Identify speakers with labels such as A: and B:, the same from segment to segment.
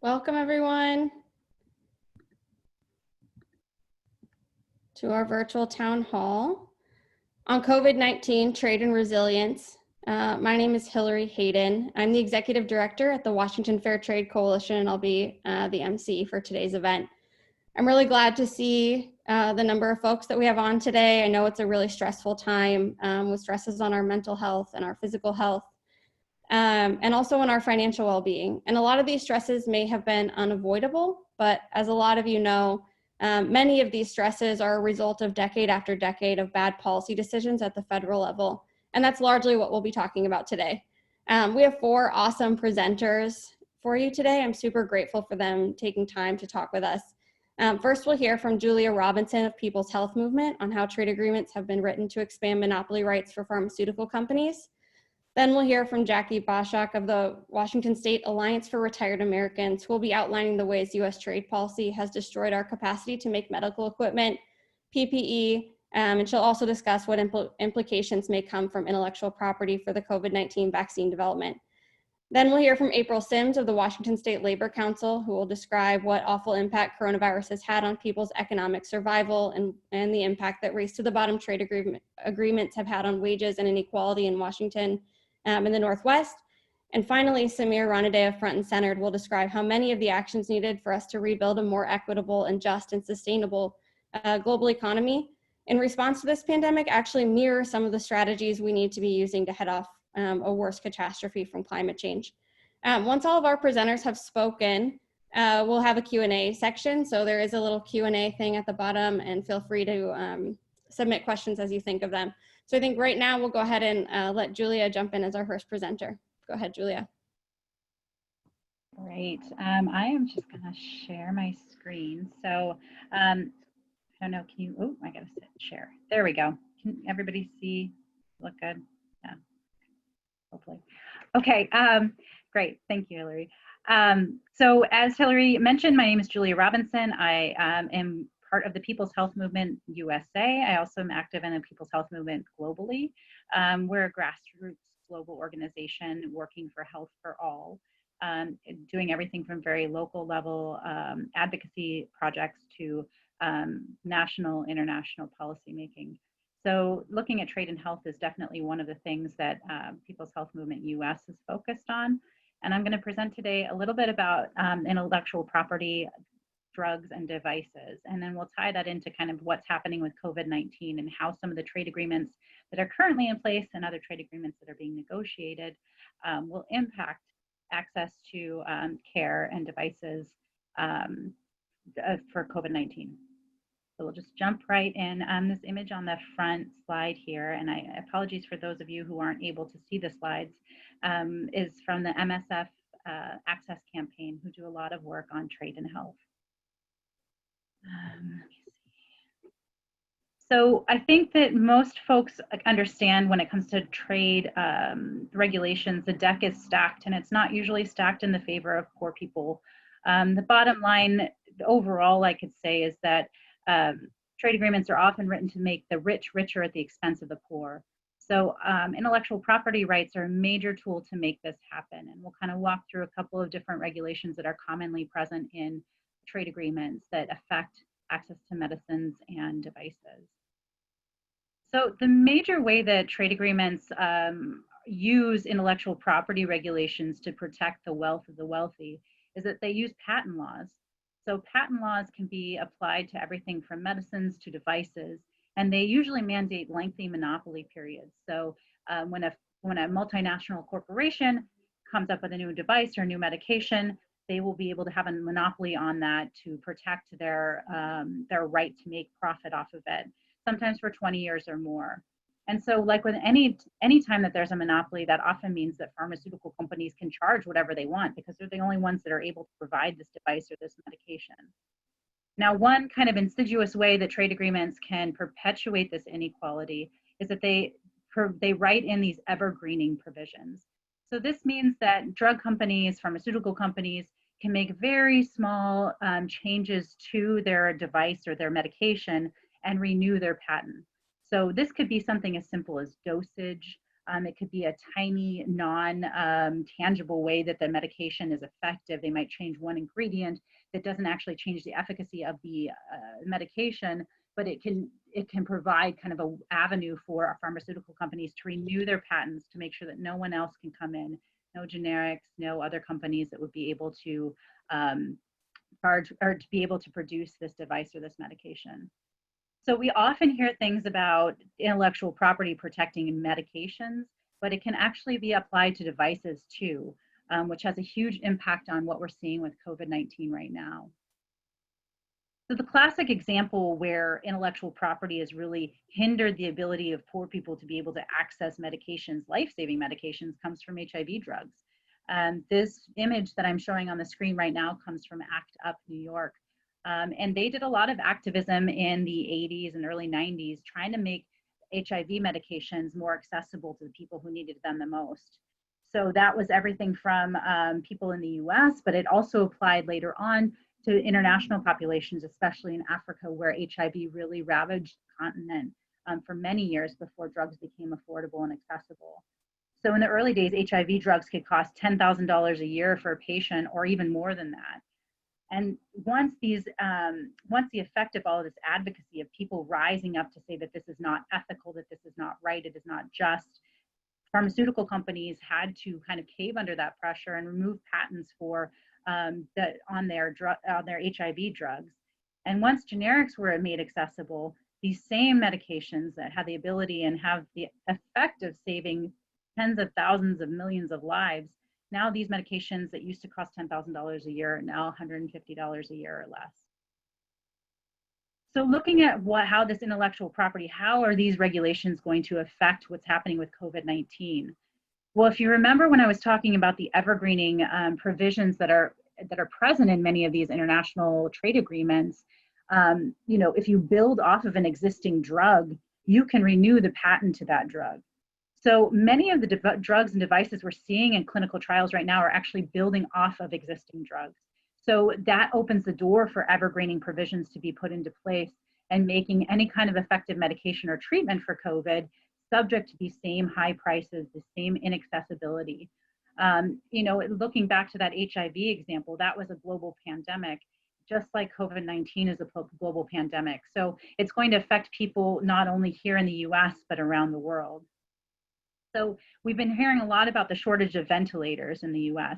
A: Welcome everyone to our virtual town hall on COVID-19 trade and resilience. My name is Hillary Hayden. I'm the executive director at the Washington Fair Trade Coalition, and I'll be the MC for today's event. I'm really glad to see the number of folks that we have on today. I know it's a really stressful time with stresses on our mental health and our physical health. And also in our financial well-being. And a lot of these stresses may have been unavoidable, but as a lot of you know, many of these stresses are a result of decade after decade of bad policy decisions at the federal level. And that's largely what we'll be talking about today. We have 4 awesome presenters for you today. I'm super grateful for them taking time to talk with us. First, we'll hear from Julia Robinson of People's Health Movement on how trade agreements have been written to expand monopoly rights for pharmaceutical companies. Then we'll hear from Jackie Boschak of the Washington State Alliance for Retired Americans, who will be outlining the ways U.S. trade policy has destroyed our capacity to make medical equipment, PPE, and she'll also discuss what implications may come from intellectual property for the COVID-19 vaccine development. Then we'll hear from April Sims of the Washington State Labor Council, who will describe what awful impact coronavirus has had on people's economic survival and the impact that race to the bottom trade agreements have had on wages and inequality in Washington in the Northwest. And finally, Samir Ranade of Front and Centered will describe how many of the actions needed for us to rebuild a more equitable and just and sustainable global economy in response to this pandemic actually mirror some of the strategies we need to be using to head off a worse catastrophe from climate change. Once all of our presenters have spoken, we'll have a Q&A section. So there is a little Q&A thing at the bottom, and feel free to submit questions as you think of them. So I think right now we'll go ahead and let Julia jump in as our first presenter. Go ahead, Julia.
B: Great. I am just going to share my screen. So I don't know, can you, oh, I got to share. There we go. Can everybody see? Look good? Yeah, hopefully. Okay, great. Thank you, Hillary. So as Hillary mentioned, my name is Julia Robinson. I am part of the People's Health Movement USA. I also am active in the People's Health Movement globally. We're a grassroots global organization working for health for all, doing everything from very local level advocacy projects to national, international policy making. So looking at trade and health is definitely one of the things that People's Health Movement US is focused on. And I'm going to present today a little bit about intellectual property, drugs, and devices. And then we'll tie that into kind of what's happening with COVID-19 and how some of the trade agreements that are currently in place and other trade agreements that are being negotiated will impact access to care and devices for COVID-19. So we'll just jump right in. This image on the front slide here, and I apologies for those of you who aren't able to see the slides, is from the MSF Access Campaign, who do a lot of work on trade and health. Let me see. So I think that most folks understand when it comes to trade regulations, the deck is stacked, and it's not usually stacked in the favor of poor people. The bottom line overall, I could say, is that trade agreements are often written to make the rich richer at the expense of the poor. So intellectual property rights are a major tool to make this happen. And we'll kind of walk through a couple of different regulations that are commonly present in trade agreements that affect access to medicines and devices. So the major way that trade agreements use intellectual property regulations to protect the wealth of the wealthy is that they use patent laws. So patent laws can be applied to everything from medicines to devices, and they usually mandate lengthy monopoly periods. So when a multinational corporation comes up with a new device or a new medication, they will be able to have a monopoly on that to protect their right to make profit off of it, sometimes for 20 years or more. And so like with any time that there's a monopoly, that often means that pharmaceutical companies can charge whatever they want because they're the only ones that are able to provide this device or this medication. Now, one kind of insidious way that trade agreements can perpetuate this inequality is that they write in these evergreening provisions. So this means that drug companies, pharmaceutical companies can make very small changes to their device or their medication and renew their patent. So this could be something as simple as dosage, It could be a tiny, non-tangible way that the medication is effective. They might change one ingredient that doesn't actually change the efficacy of the medication, but it can provide kind of an avenue for our pharmaceutical companies to renew their patents to make sure that no one else can come in, no generics, no other companies that would be able to charge or to be able to produce this device or this medication. So we often hear things about intellectual property protecting medications, but it can actually be applied to devices too, which has a huge impact on what we're seeing with COVID-19 right now. So the classic example where intellectual property has really hindered the ability of poor people to be able to access medications, life-saving medications, comes from HIV drugs. This image that I'm showing on the screen right now comes from ACT UP New York. And they did a lot of activism in the 80s and early 90s trying to make HIV medications more accessible to the people who needed them the most. So that was everything from people in the US, but it also applied later on to international populations, especially in Africa, where HIV really ravaged the continent for many years before drugs became affordable and accessible. So in the early days, HIV drugs could cost $10,000 a year for a patient, or even more than that. And once the effect of all of this advocacy of people rising up to say that this is not ethical, that this is not right, it is not just, pharmaceutical companies had to kind of cave under that pressure and remove patents for on their HIV drugs. And once generics were made accessible, these same medications that had the ability and have the effect of saving tens of thousands of millions of lives, now these medications that used to cost $10,000 a year are now $150 a year or less. So looking at how this intellectual property, how are these regulations going to affect what's happening with COVID-19? Well, if you remember when I was talking about the evergreening provisions that are present in many of these international trade agreements, if you build off of an existing drug, you can renew the patent to that drug. So many of the drugs and devices we're seeing in clinical trials right now are actually building off of existing drugs. So that opens the door for evergreening provisions to be put into place and making any kind of effective medication or treatment for COVID subject to these same high prices, the same inaccessibility. Looking back to that HIV example, that was a global pandemic, just like COVID-19 is a global pandemic. So it's going to affect people not only here in the US, but around the world. So we've been hearing a lot about the shortage of ventilators in the US.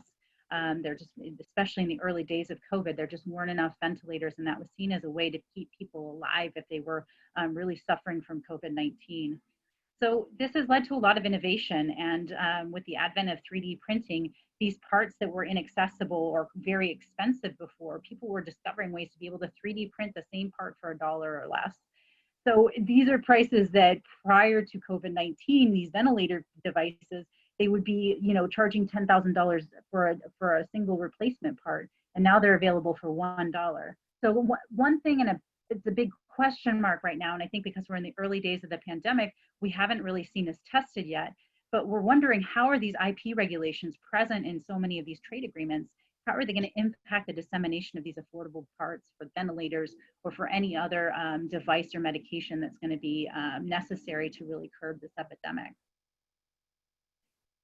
B: They're just, especially in the early days of COVID, there just weren't enough ventilators, and that was seen as a way to keep people alive if they were really suffering from COVID-19. So this has led to a lot of innovation, and with the advent of 3D printing, these parts that were inaccessible or very expensive before, people were discovering ways to be able to 3D print the same part for $1 or less. So these are prices that prior to COVID-19, these ventilator devices, they would be, charging $10,000 for a single replacement part, and now they're available for $1. So one thing, and it's a big question mark right now, and I think because we're in the early days of the pandemic, we haven't really seen this tested yet, but we're wondering, how are these IP regulations present in so many of these trade agreements? How are they going to impact the dissemination of these affordable parts for ventilators or for any other device or medication that's going to be necessary to really curb this epidemic?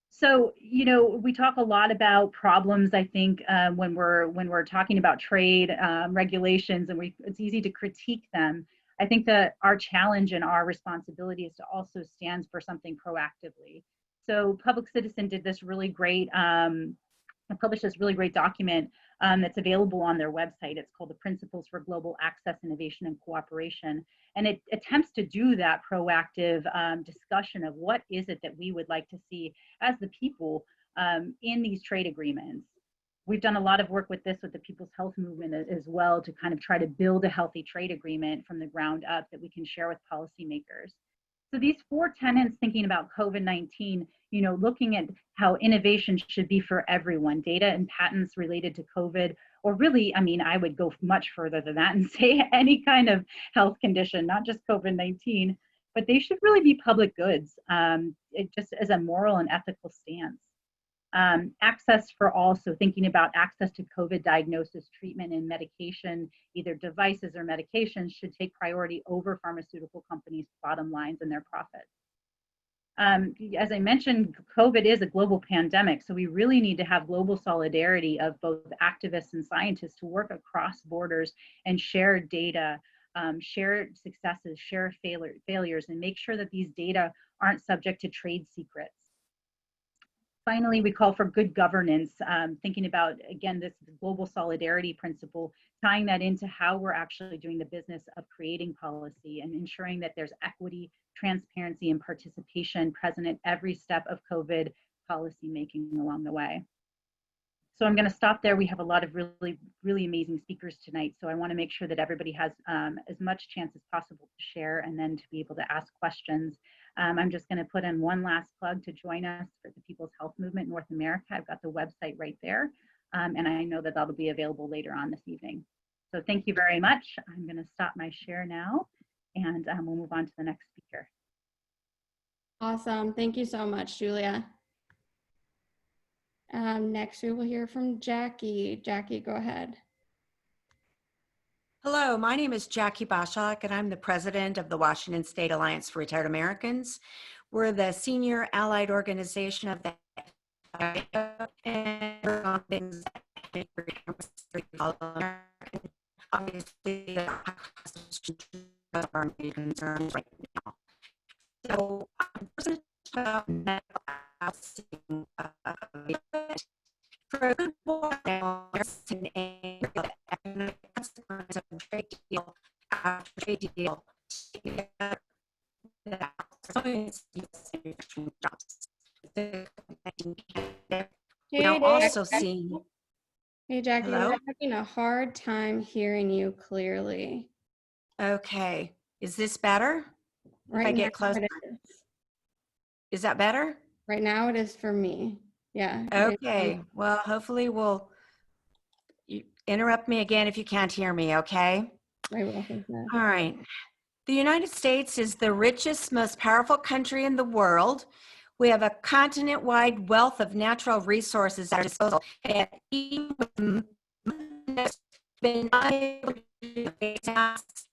B: So, we talk a lot about problems, I think, when we're talking about trade regulations, and it's easy to critique them. I think that our challenge and our responsibility is to also stand for something proactively. So Public Citizen did this really great, published this really great document that's available on their website. It's called the Principles for Global Access, Innovation, and Cooperation. And it attempts to do that proactive discussion of what is it that we would like to see as the people in these trade agreements. We've done a lot of work with this with the People's Health Movement as well, to kind of try to build a healthy trade agreement from the ground up that we can share with policymakers. So these 4 tenets, thinking about COVID-19, looking at how innovation should be for everyone, data and patents related to COVID, or really, I would go much further than that and say any kind of health condition, not just COVID-19, but they should really be public goods, just as a moral and ethical stance. Access for all, so thinking about access to COVID diagnosis, treatment, and medication, either devices or medications, should take priority over pharmaceutical companies' bottom lines and their profits. As I mentioned, COVID is a global pandemic, so we really need to have global solidarity of both activists and scientists to work across borders and share data, share successes, share failures, and make sure that these data aren't subject to trade secrets. Finally, we call for good governance, thinking about, again, this global solidarity principle, tying that into how we're actually doing the business of creating policy and ensuring that there's equity, transparency, and participation present at every step of COVID policy making along the way. So I'm going to stop there. We have a lot of really, really amazing speakers tonight. So I want to make sure that everybody has as much chance as possible to share and then to be able to ask questions. I'm just going to put in one last plug to join us for the People's Health Movement North America. I've got the website right there. And I know that that'll be available later on this evening. So thank you very much. I'm going to stop my share now and we'll move on to the next speaker.
A: Awesome. Thank you so much, Julia. Next, we will hear from Jackie. Jackie, go ahead.
C: Hello, my name is Jackie Boschak, and I'm the president of the Washington State Alliance for Retired Americans. We're the senior allied organization of the obviously our concerns right now. So about medical housing for a good while now, consequence of trade deal after trade deal together jobs. We are also seeing.
A: Hey, Jackie,
C: Hello?
A: we're having a hard time hearing you clearly.
C: Okay, is this better?
A: Right
C: if I
A: now,
C: get closer, is that better?
A: Right now it is for me. Yeah.
C: Okay, well, hopefully you interrupt me again if you can't hear me, okay?
A: I will.
C: All right. The United States is the richest, most powerful country in the world. We have a continent-wide wealth of natural resources at our disposal. And even with been able to face masks,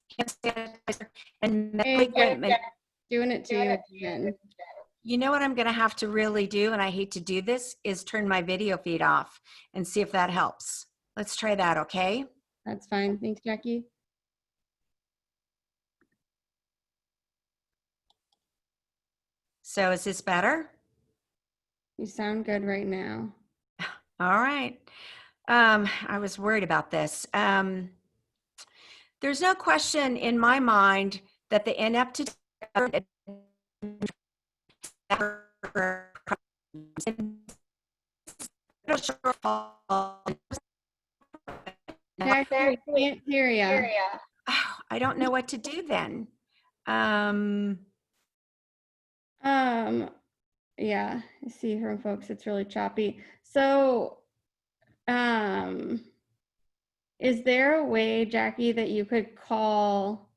C: and medical equipment.
A: Doing it to you again.
C: You know what I'm going to have to really do, and I hate to do this, is turn my video feed off and see if that helps. Let's try that, okay?
A: That's fine. Thanks, Jackie.
C: So is this better?
A: You sound good right now.
C: All right. I was worried about this. There's no question in my mind that the ineptitude
A: Jackie, I can't hear you.
C: I don't know what to do then.
A: Yeah, I see from folks it's really choppy. So, is there a way, Jackie, that you could call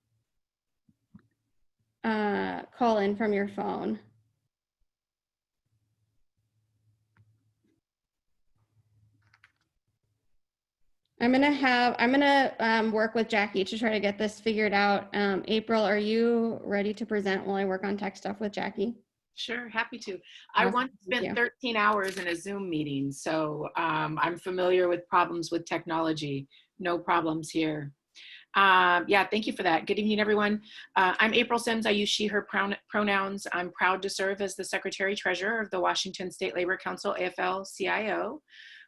A: in from your phone? I'm gonna work with Jackie to try to get this figured out. April, are you ready to present while I work on tech stuff with Jackie?
D: Sure, happy to.
A: Awesome.
D: I once spent 13 hours in a Zoom meeting, so I'm familiar with problems with technology. No problems here. Yeah, thank you for that. Good evening, everyone. I'm April Sims. I use she, her pronouns. I'm proud to serve as the Secretary Treasurer of the Washington State Labor Council, AFL-CIO.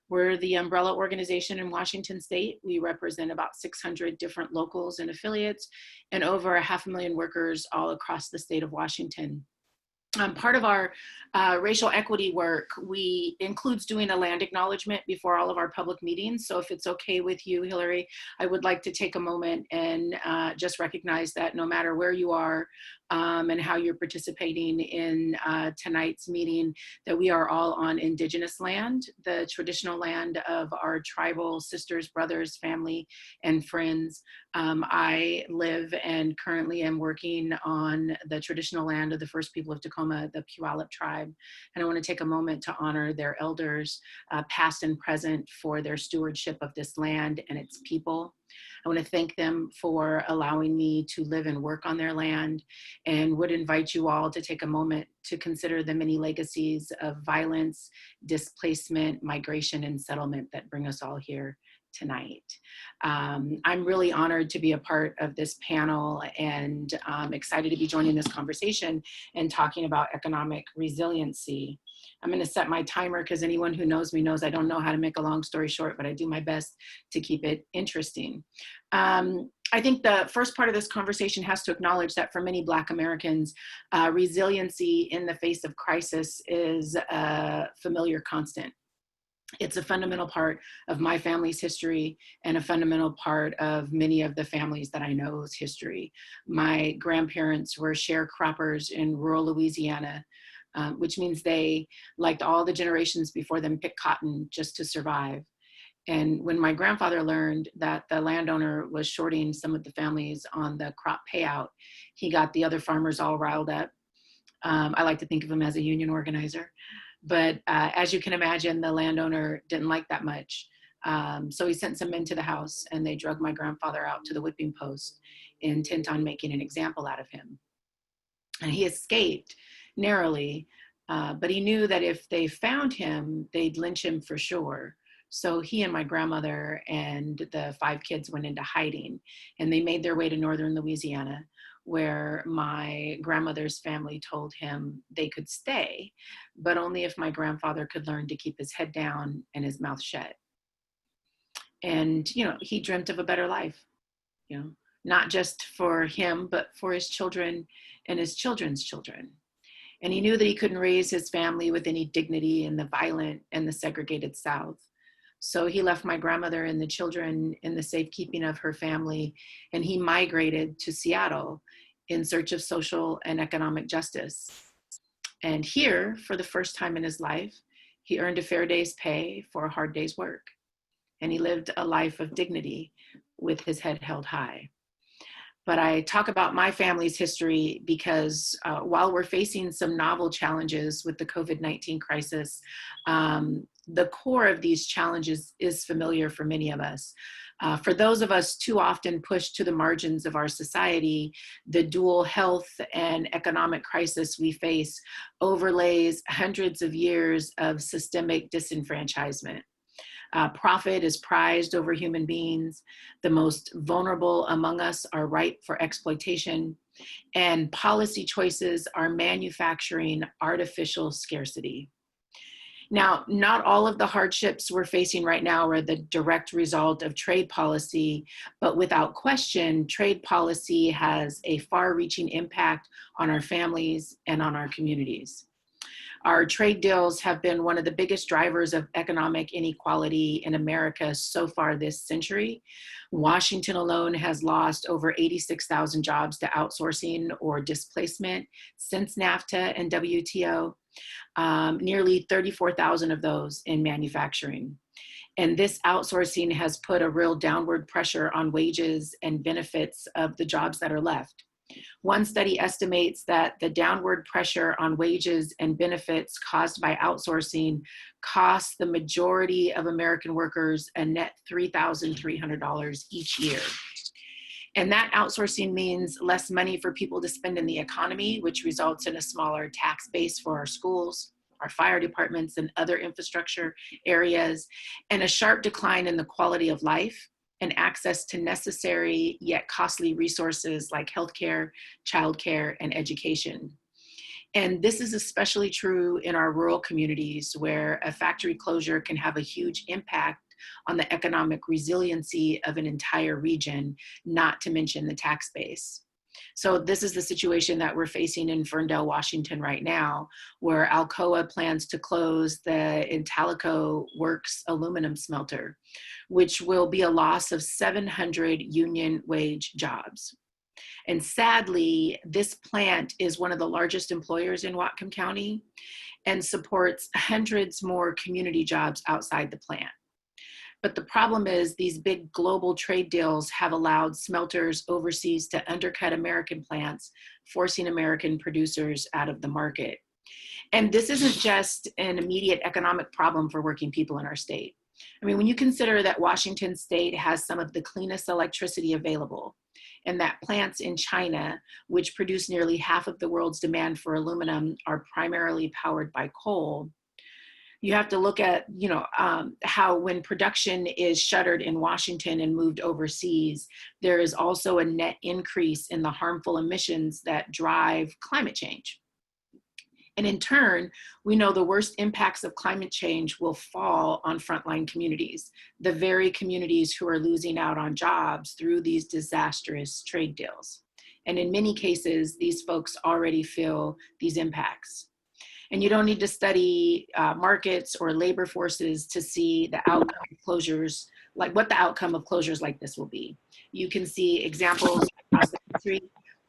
D: We're the umbrella organization in Washington State. We represent about 600 different locals and affiliates and over 500,000 workers all across the state of Washington. Part of our racial equity work, includes doing a land acknowledgement before all of our public meetings. So if it's okay with you, Hillary, I would like to take a moment and just recognize that no matter where you are and how you're participating in tonight's meeting, that we are all on Indigenous land, the traditional land of our tribal sisters, brothers, family, and friends. I live and currently am working on the traditional land of the first people of Tacoma, the Puyallup tribe. And I want to take a moment to honor their elders, past and present, for their stewardship of this land and its people. I want to thank them for allowing me to live and work on their land, and would invite you all to take a moment to consider the many legacies of violence, displacement, migration, and settlement that bring us all here tonight. I'm really honored to be a part of this panel, and excited to be joining this conversation and talking about economic resiliency. I'm going to set my timer because anyone who knows me knows I don't know how to make a long story short, but I do my best to keep it interesting. I think the first part of this conversation has to acknowledge that for many Black Americans, resiliency in the face of crisis is a familiar constant. It's a fundamental part of my family's history and a fundamental part of many of the families that I know's history. My grandparents were sharecroppers in rural Louisiana, which means they, like all the generations before them, picked cotton just to survive. And when my grandfather learned that the landowner was shorting some of the families on the crop payout, he got the other farmers all riled up. I like to think of him as a union organizer. But as you can imagine, the landowner didn't like that much. So he sent some men to the house, and they drug my grandfather out to the whipping post, intent on making an example out of him. And he escaped narrowly, but he knew that if they found him, they'd lynch him for sure. So he and my grandmother and the 5 kids went into hiding, and they made their way to northern Louisiana, where my grandmother's family told him they could stay, but only if my grandfather could learn to keep his head down and his mouth shut. And, he dreamt of a better life, not just for him, but for his children and his children's children. And he knew that he couldn't raise his family with any dignity in the violent and the segregated South. So he left my grandmother and the children in the safekeeping of her family, and he migrated to Seattle in search of social and economic justice. And here, for the first time in his life, he earned a fair day's pay for a hard day's work. And he lived a life of dignity with his head held high. But I talk about my family's history because while we're facing some novel challenges with the COVID-19 crisis, the core of these challenges is familiar for many of us. For those of us too often pushed to the margins of our society, the dual health and economic crisis we face overlays hundreds of years of systemic disenfranchisement. Profit is prized over human beings. The most vulnerable among us are ripe for exploitation, and policy choices are manufacturing artificial scarcity. Now, not all of the hardships we're facing right now are the direct result of trade policy, but without question, trade policy has a far-reaching impact on our families and on our communities. Our trade deals have been one of the biggest drivers of economic inequality in America so far this century. Washington alone has lost over 86,000 jobs to outsourcing or displacement since NAFTA and WTO, nearly 34,000 of those in manufacturing. And this outsourcing has put a real downward pressure on wages and benefits of the jobs that are left. One study estimates that the downward pressure on wages and benefits caused by outsourcing costs the majority of American workers a net $3,300 each year. And that outsourcing means less money for people to spend in the economy, which results in a smaller tax base for our schools, our fire departments, and other infrastructure areas, and a sharp decline in the quality of life and access to necessary yet costly resources like healthcare, childcare, and education. And this is especially true in our rural communities where a factory closure can have a huge impact on the economic resiliency of an entire region, not to mention the tax base. So this is the situation that we're facing in Ferndale, Washington right now, where Alcoa plans to close the Intalico Works aluminum smelter, which will be a loss of 700 union wage jobs. And sadly, this plant is one of the largest employers in Whatcom County and supports hundreds more community jobs outside the plant. But the problem is these big global trade deals have allowed smelters overseas to undercut American plants, forcing American producers out of the market. And this isn't just an immediate economic problem for working people in our state. I mean, when you consider that Washington State has some of the cleanest electricity available, and that plants in China, which produce nearly half of the world's demand for aluminum, are primarily powered by coal, you have to look at, how when production is shuttered in Washington and moved overseas, there is also a net increase in the harmful emissions that drive climate change. And in turn, we know the worst impacts of climate change will fall on frontline communities, the very communities who are losing out on jobs through these disastrous trade deals. And in many cases, these folks already feel these impacts. And you don't need to study markets or labor forces to see the outcome of closures, like what the outcome of closures like this will be. You can see examples across the country,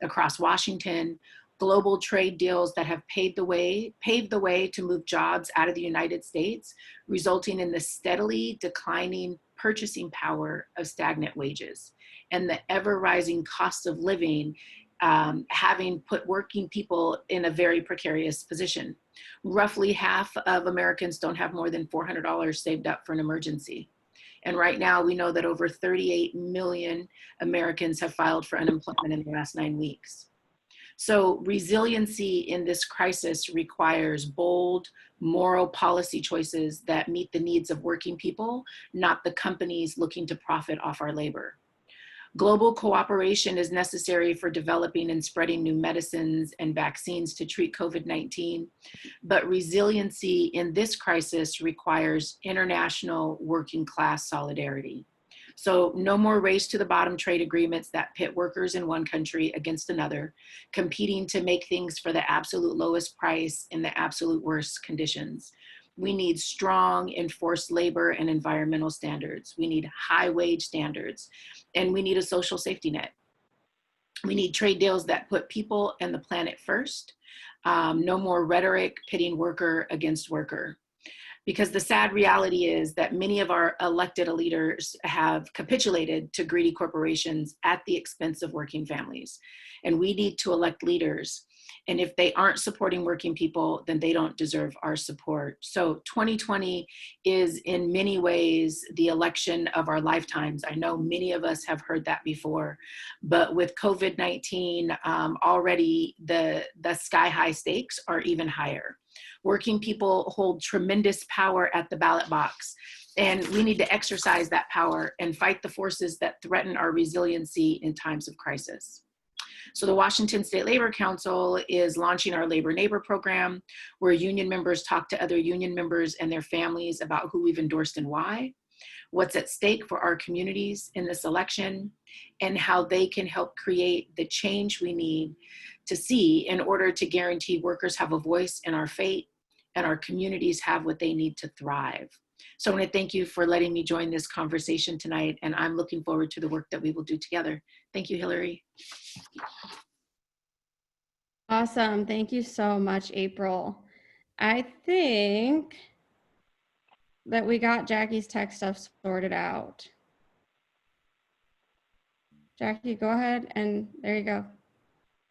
D: across Washington, global trade deals that have paved the way to move jobs out of the United States, resulting in the steadily declining purchasing power of stagnant wages and the ever rising cost of living, having put working people in a very precarious position. Roughly half of Americans don't have more than $400 saved up for an emergency. And right now we know that over 38 million Americans have filed for unemployment in the last 9 weeks. So resiliency in this crisis requires bold, moral policy choices that meet the needs of working people, not the companies looking to profit off our labor. Global cooperation is necessary for developing and spreading new medicines and vaccines to treat COVID-19, but resiliency in this crisis requires international working class solidarity. So no more race to the bottom trade agreements that pit workers in one country against another, competing to make things for the absolute lowest price in the absolute worst conditions. We need strong enforced labor and environmental standards. We need high wage standards, and we need a social safety net. We need trade deals that put people and the planet first. No more rhetoric pitting worker against worker. Because the sad reality is that many of our elected leaders have capitulated to greedy corporations at the expense of working families. And we need to elect leaders. And if they aren't supporting working people, then they don't deserve our support. So 2020 is in many ways the election of our lifetimes. I know many of us have heard that before, but with COVID-19, already the sky high stakes are even higher. Working people hold tremendous power at the ballot box, and we need to exercise that power and fight the forces that threaten our resiliency in times of crisis. So the Washington State Labor Council is launching our Labor Neighbor program, where union members talk to other union members and their families about who we've endorsed and why, what's at stake for our communities in this election, and how they can help create the change we need to see in order to guarantee workers have a voice in our fate and our communities have what they need to thrive. So I want to thank you for letting me join this conversation tonight, and I'm looking forward to the work that we will do together. Thank you, Hillary.
A: Awesome. Thank you so much, April. I think that we got Jackie's tech stuff sorted out. Jackie, go ahead, and there you go.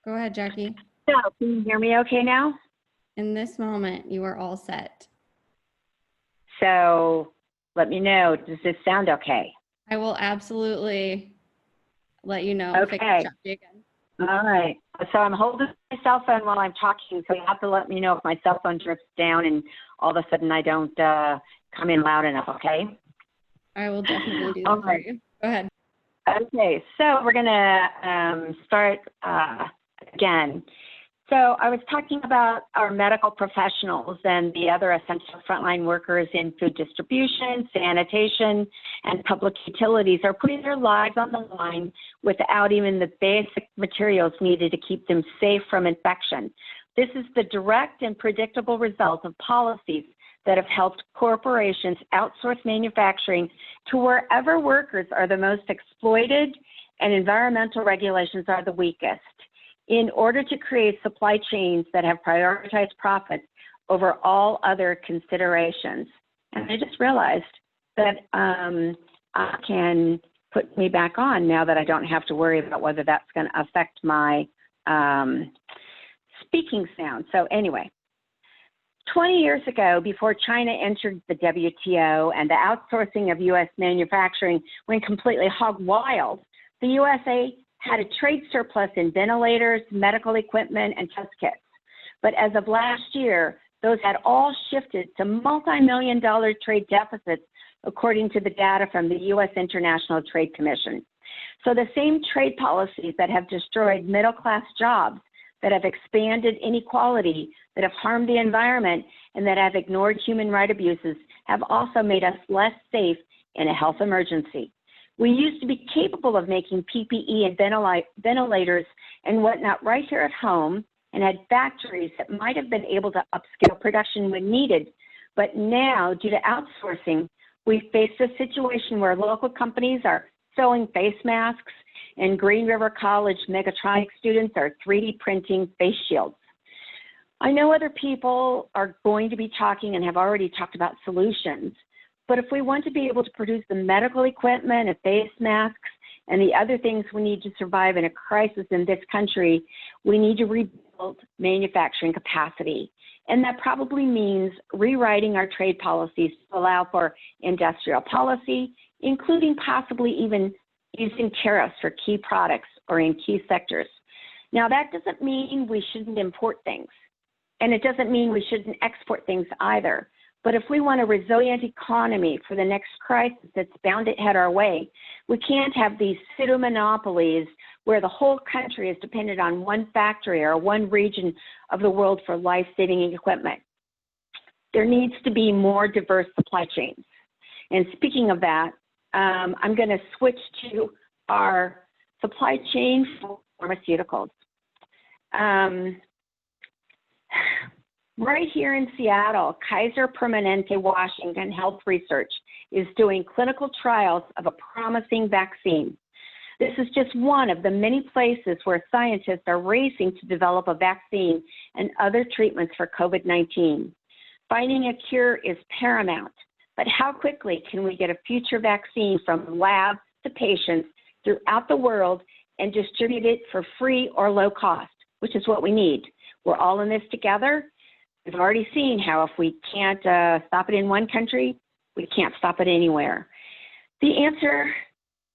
A: Go ahead, Jackie.
E: So, can you hear me okay now?
A: In this moment, you are all set.
E: So, let me know, does this sound okay?
A: I will absolutely let you know.
E: Okay.
A: If I can chat to you again.
E: All right. So I'm holding my cell phone while I'm talking, so you have to let me know if my cell phone drifts down and all of a sudden I don't come in loud enough, okay?
A: I will definitely do that for you. Go ahead.
E: Okay, so we're going to start again. So I was talking about our medical professionals and the other essential frontline workers in food distribution, sanitation, and public utilities are putting their lives on the line without even the basic materials needed to keep them safe from infection. This is the direct and predictable result of policies that have helped corporations outsource manufacturing to wherever workers are the most exploited and environmental regulations are the weakest, in order to create supply chains that have prioritized profits over all other considerations. And I just realized that I can put me back on now that I don't have to worry about whether that's going to affect my speaking sound. So anyway, 20 years ago, before China entered the WTO and the outsourcing of U.S. manufacturing went completely hog wild, the USA had a trade surplus in ventilators, medical equipment, and test kits. But as of last year, those had all shifted to multi-million-dollar trade deficits, according to the data from the U.S. International Trade Commission. So the same trade policies that have destroyed middle-class jobs, that have expanded inequality, that have harmed the environment, and that have ignored human rights abuses have also made us less safe in a health emergency. We used to be capable of making PPE and ventilators and whatnot right here at home, and had factories that might have been able to upscale production when needed. But now, due to outsourcing, we face a situation where local companies are sewing face masks, and Green River College mechatronics students are 3D printing face shields. I know other people are going to be talking and have already talked about solutions, but if we want to be able to produce the medical equipment and face masks and the other things we need to survive in a crisis in this country, we need to rebuild manufacturing capacity. And that probably means rewriting our trade policies to allow for industrial policy, including possibly even using tariffs for key products or in key sectors. Now, that doesn't mean we shouldn't import things, and it doesn't mean we shouldn't export things either. But if we want a resilient economy for the next crisis that's bound to head our way, we can't have these pseudo monopolies where the whole country is dependent on one factory or one region of the world for life-saving equipment. There needs to be more diverse supply chains. And speaking of that, I'm going to switch to our supply chain for pharmaceuticals. Right here in Seattle, Kaiser Permanente Washington Health Research is doing clinical trials of a promising vaccine. This is just one of the many places where scientists are racing to develop a vaccine and other treatments for COVID-19. Finding a cure is paramount, but how quickly can we get a future vaccine from labs to patients throughout the world and distribute it for free or low cost, which is what we need. We're all in this together. We've already seen how if we can't stop it in one country, we can't stop it anywhere. The answer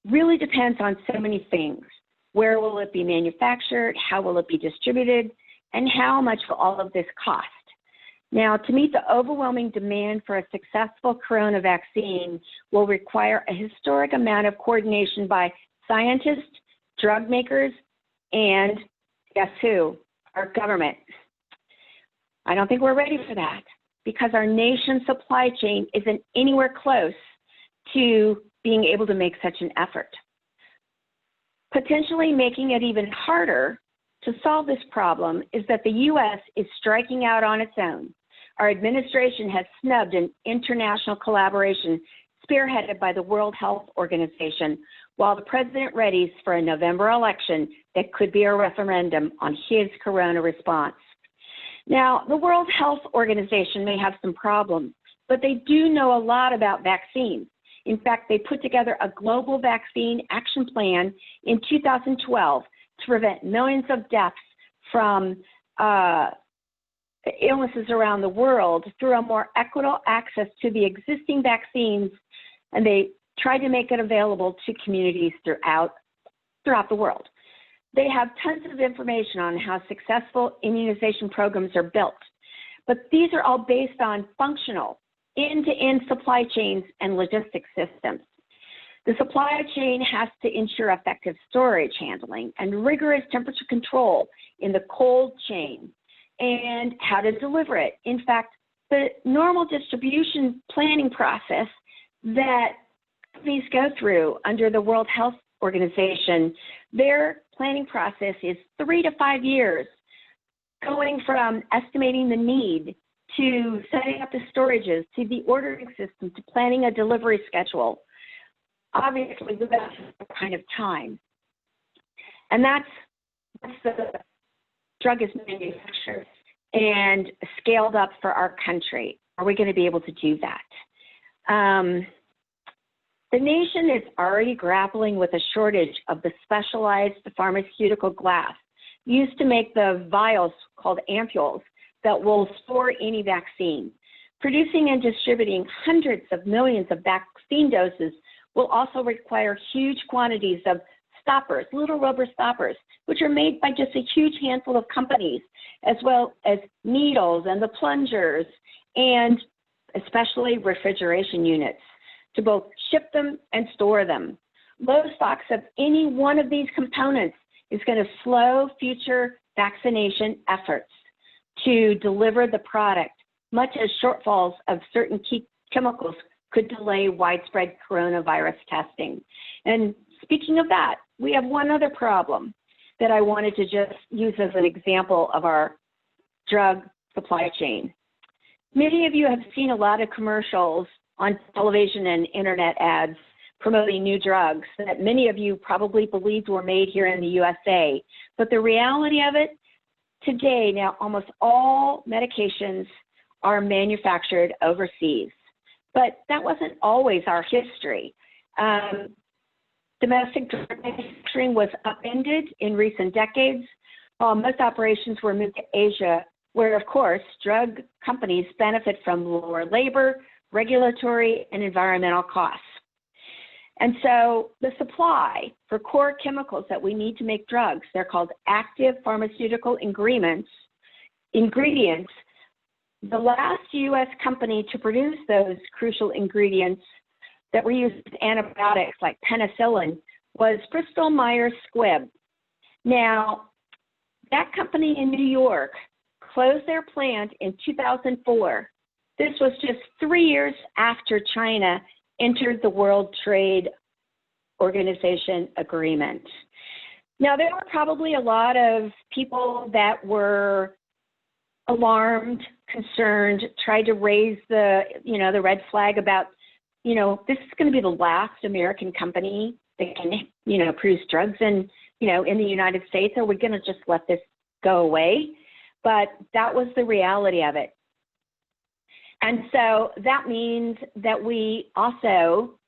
E: really depends on so many things. Where will it be manufactured? How will it be distributed? And how much will all of this cost? Now, to meet the overwhelming demand for a successful corona vaccine will require a historic amount of coordination by scientists, drug makers, and guess who? Our government. I don't think we're ready for that because our nation's supply chain isn't anywhere close to being able to make such an effort. Potentially making it even harder to solve this problem is that the U.S. is striking out on its own. Our administration has snubbed an international collaboration spearheaded by the World Health Organization, while the president readies for a November election that could be a referendum on his corona response. Now, the World Health Organization may have some problems, but they do know a lot about vaccines. In fact, they put together a global vaccine action plan in 2012 to prevent millions of deaths from illnesses around the world through a more equitable access to the existing vaccines, and they tried to make it available to communities throughout the world. They have tons of information on how successful immunization programs are built, but these are all based on functional, end-to-end supply chains and logistics systems. The supply chain has to ensure effective storage handling and rigorous temperature control in the cold chain, and how to deliver it. In fact, the normal distribution planning process that companies go through under the World Health Organization, their planning process is 3 to 5 years, going from estimating the need to setting up the storages, to the ordering system, to planning a delivery schedule. Obviously, that's the kind of time. And that's the drug is manufactured and scaled up for our country. Are we going to be able to do that? The nation is already grappling with a shortage of the specialized pharmaceutical glass used to make the vials called ampules that will store any vaccine. Producing and distributing hundreds of millions of vaccine doses will also require huge quantities of stoppers, little rubber stoppers, which are made by just a huge handful of companies, as well as needles and the plungers, and especially refrigeration units to both ship them and store them. Low stocks of any one of these components is going to slow future vaccination efforts to deliver the product, much as shortfalls of certain key chemicals could delay widespread coronavirus testing. And speaking of that, we have one other problem that I wanted to just use as an example of our drug supply chain. Many of you have seen a lot of commercials on television and internet ads promoting new drugs that many of you probably believed were made here in the USA. But the reality of it, today, now almost all medications are manufactured overseas. But that wasn't always our history. Domestic drug manufacturing was upended in recent decades, while most operations were moved to Asia, where, of course, drug companies benefit from lower labor, regulatory, and environmental costs. And so the supply for core chemicals that we need to make drugs, they're called active pharmaceutical ingredients. The last U.S. company to produce those crucial ingredients that were used in antibiotics like penicillin was Bristol Myers Squibb. Now, that company in New York closed their plant in 2004. This was just 3 years after China entered the World Trade Organization agreement. Now, there were probably a lot of people that were alarmed, concerned, tried to raise the red flag about, this is going to be the last American company that can, produce drugs in the United States. Are we going to just let this go away? But that was the reality of it. And so that means that we also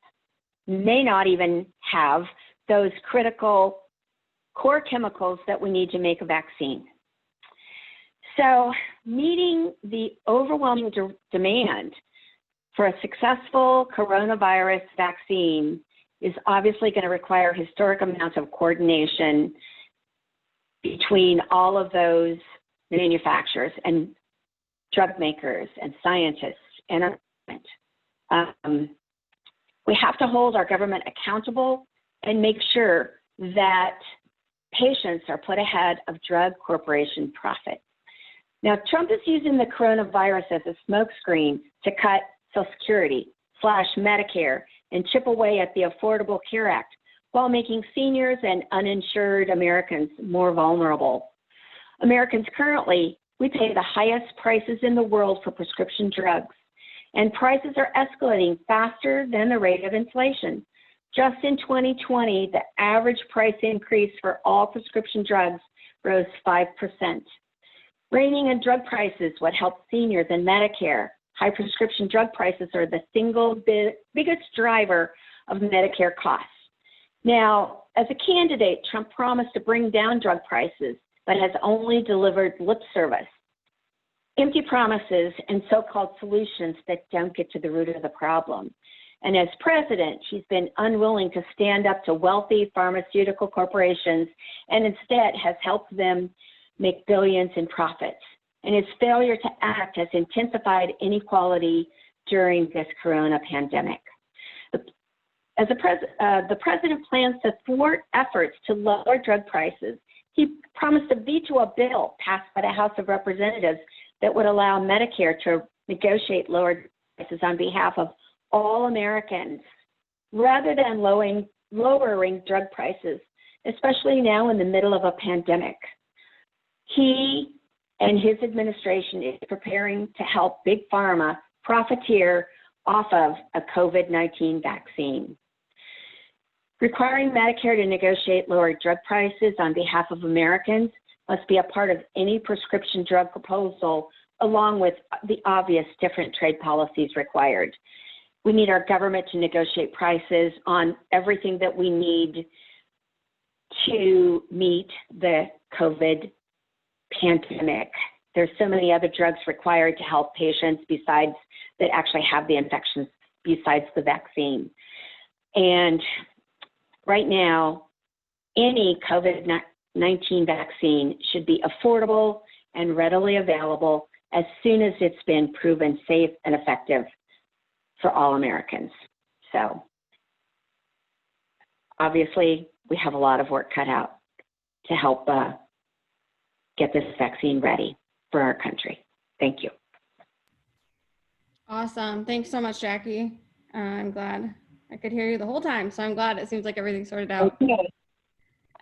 E: may not even have those critical core chemicals that we need to make a vaccine. So meeting the overwhelming demand for a successful coronavirus vaccine is obviously going to require historic amounts of coordination between all of those manufacturers and drug makers and scientists and our government. We have to hold our government accountable and make sure that patients are put ahead of drug corporation profit. Now, Trump is using the coronavirus as a smokescreen to cut Social Security, slash Medicare, and chip away at the Affordable Care Act while making seniors and uninsured Americans more vulnerable. Americans currently, we pay the highest prices in the world for prescription drugs, and prices are escalating faster than the rate of inflation. Just in 2020, the average price increase for all prescription drugs rose 5%. Reining in drug prices would help seniors and Medicare. High prescription drug prices are the single biggest driver of Medicare costs. Now, as a candidate, Trump promised to bring down drug prices, but has only delivered lip service, empty promises, and so-called solutions that don't get to the root of the problem. And as president, she's been unwilling to stand up to wealthy pharmaceutical corporations and instead has helped them make billions in profits. And his failure to act has intensified inequality during this corona pandemic. The president plans to thwart efforts to lower drug prices. He promised to veto a bill passed by the House of Representatives that would allow Medicare to negotiate lower prices on behalf of all Americans, rather than lowering drug prices, especially now in the middle of a pandemic. He and his administration is preparing to help Big Pharma profiteer off of a COVID-19 vaccine. Requiring Medicare to negotiate lower drug prices on behalf of Americans must be a part of any prescription drug proposal, along with the obvious different trade policies required. We need our government to negotiate prices on everything that we need to meet the COVID pandemic. There's so many other drugs required to help patients besides that actually have the infections besides the vaccine. And right now, any COVID-19 vaccine should be affordable and readily available as soon as it's been proven safe and effective for all Americans. So obviously, we have a lot of work cut out to help get this vaccine ready for our country. Thank you.
A: Awesome. Thanks so much, Jackie. I'm glad I could hear you the whole time. So I'm glad it seems like everything's sorted out.
E: Okay.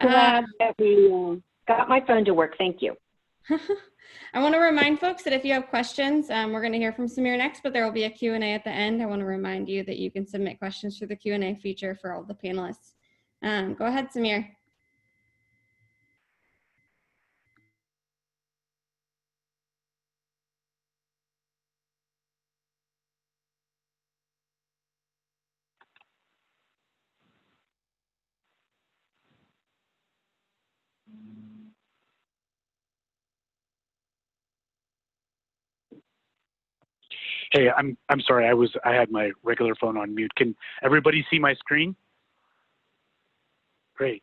E: Glad that we got my phone to work. Thank you.
A: I want to remind folks that if you have questions, we're going to hear from Samir next, but there will be a Q&A at the end. I want to remind you that you can submit questions through the Q&A feature for all the panelists. Go ahead, Samir.
F: Hey, I'm sorry. I had my regular phone on mute. Can everybody see my screen? Great.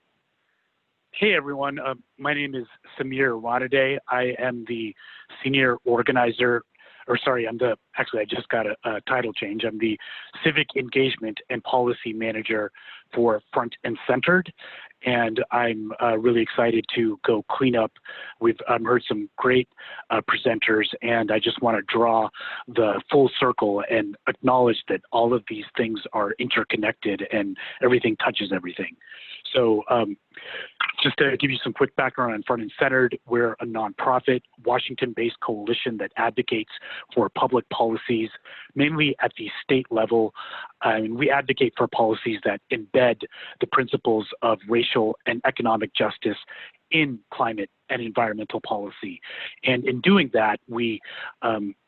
F: Hey everyone. My name is Samir Wadaday. I am the senior organizer, I just got a title change. I'm the civic engagement and policy manager for Front and Centered, and I'm really excited to go clean up. We've heard some great presenters, and I just want to draw the full circle and acknowledge that all of these things are interconnected and everything touches everything. So just to give you some quick background on Front and Centered, we're a nonprofit, Washington-based coalition that advocates for public policies, mainly at the state level. We advocate for policies that embed the principles of racial and economic justice in climate and environmental policy. And in doing that, we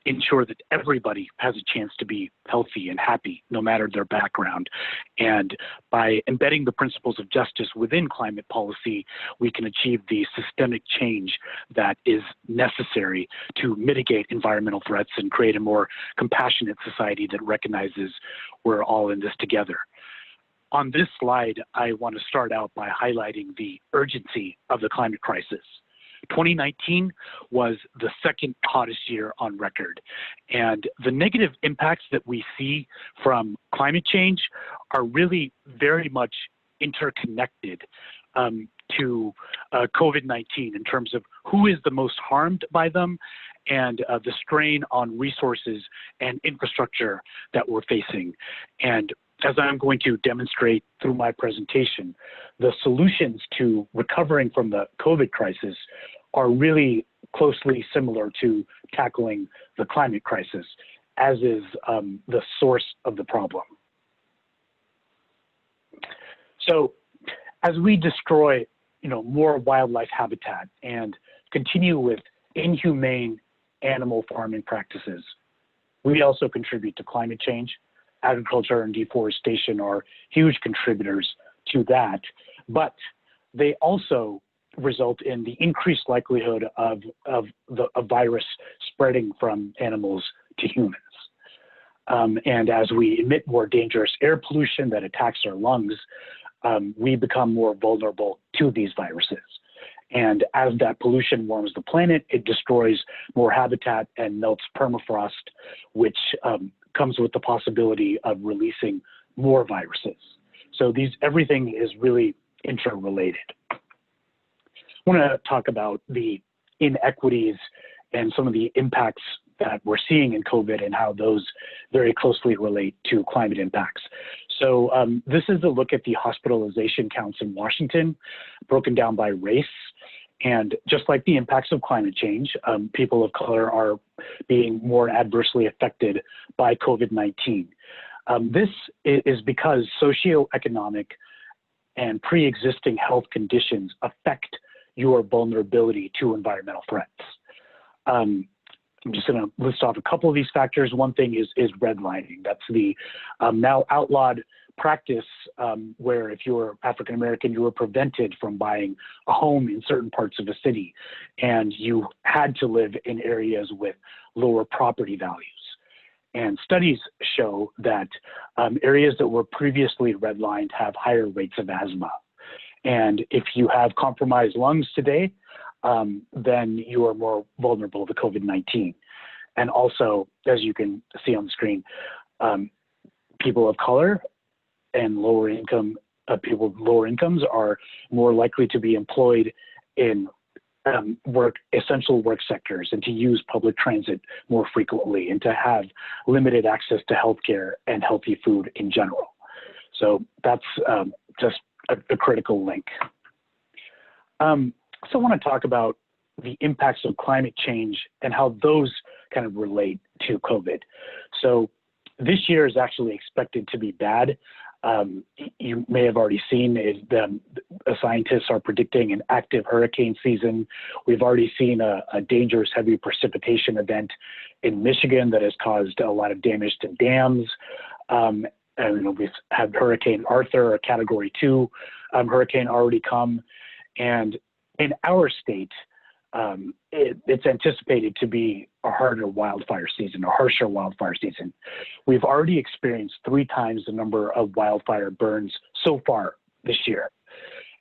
F: ensure that everybody has a chance to be healthy and happy, no matter their background. And by embedding the principles of justice within climate policy, we can achieve the systemic change that is necessary to mitigate environmental threats and create a more compassionate society that recognizes we're all in this together. On this slide, I want to start out by highlighting the urgency of the climate crisis. 2019 was the second hottest year on record, and the negative impacts that we see from climate change are really very much interconnected to COVID-19 in terms of who is the most harmed by them and the strain on resources and infrastructure that we're facing. And as I'm going to demonstrate through my presentation, the solutions to recovering from the COVID crisis are really closely similar to tackling the climate crisis, as is the source of the problem. So as we destroy more wildlife habitat and continue with inhumane animal farming practices, we also contribute to climate change. Agriculture and deforestation are huge contributors to that, but they also result in the increased likelihood of a virus spreading from animals to humans. And as we emit more dangerous air pollution that attacks our lungs, we become more vulnerable to these viruses. And as that pollution warms the planet, it destroys more habitat and melts permafrost, which comes with the possibility of releasing more viruses. So everything is really interrelated. I want to talk about the inequities and some of the impacts that we're seeing in COVID and how those very closely relate to climate impacts. So this is a look at the hospitalization counts in Washington, broken down by race. And just like the impacts of climate change, people of color are being more adversely affected by COVID-19. This is because socioeconomic and pre-existing health conditions affect your vulnerability to environmental threats. I'm just going to list off a couple of these factors. One thing is redlining. That's the now outlawed practice where if you were African American, you were prevented from buying a home in certain parts of a city, and you had to live in areas with lower property values. And studies show that areas that were previously redlined have higher rates of asthma. And if you have compromised lungs today, then you are more vulnerable to COVID-19. And also, as you can see on the screen, people of color and lower income people with lower incomes are more likely to be employed in essential work sectors and to use public transit more frequently and to have limited access to healthcare and healthy food in general. So that's just a critical link. I also want to talk about the impacts of climate change and how those kind of relate to COVID. So this year is actually expected to be bad. You may have already seen the scientists are predicting an active hurricane season. We've already seen a dangerous heavy precipitation event in Michigan that has caused a lot of damage to dams. And we've had Hurricane Arthur, a Category 2 hurricane, already come. And in our state, it's anticipated to be a harder wildfire season, a harsher wildfire season. We've already experienced 3 times the number of wildfire burns so far this year.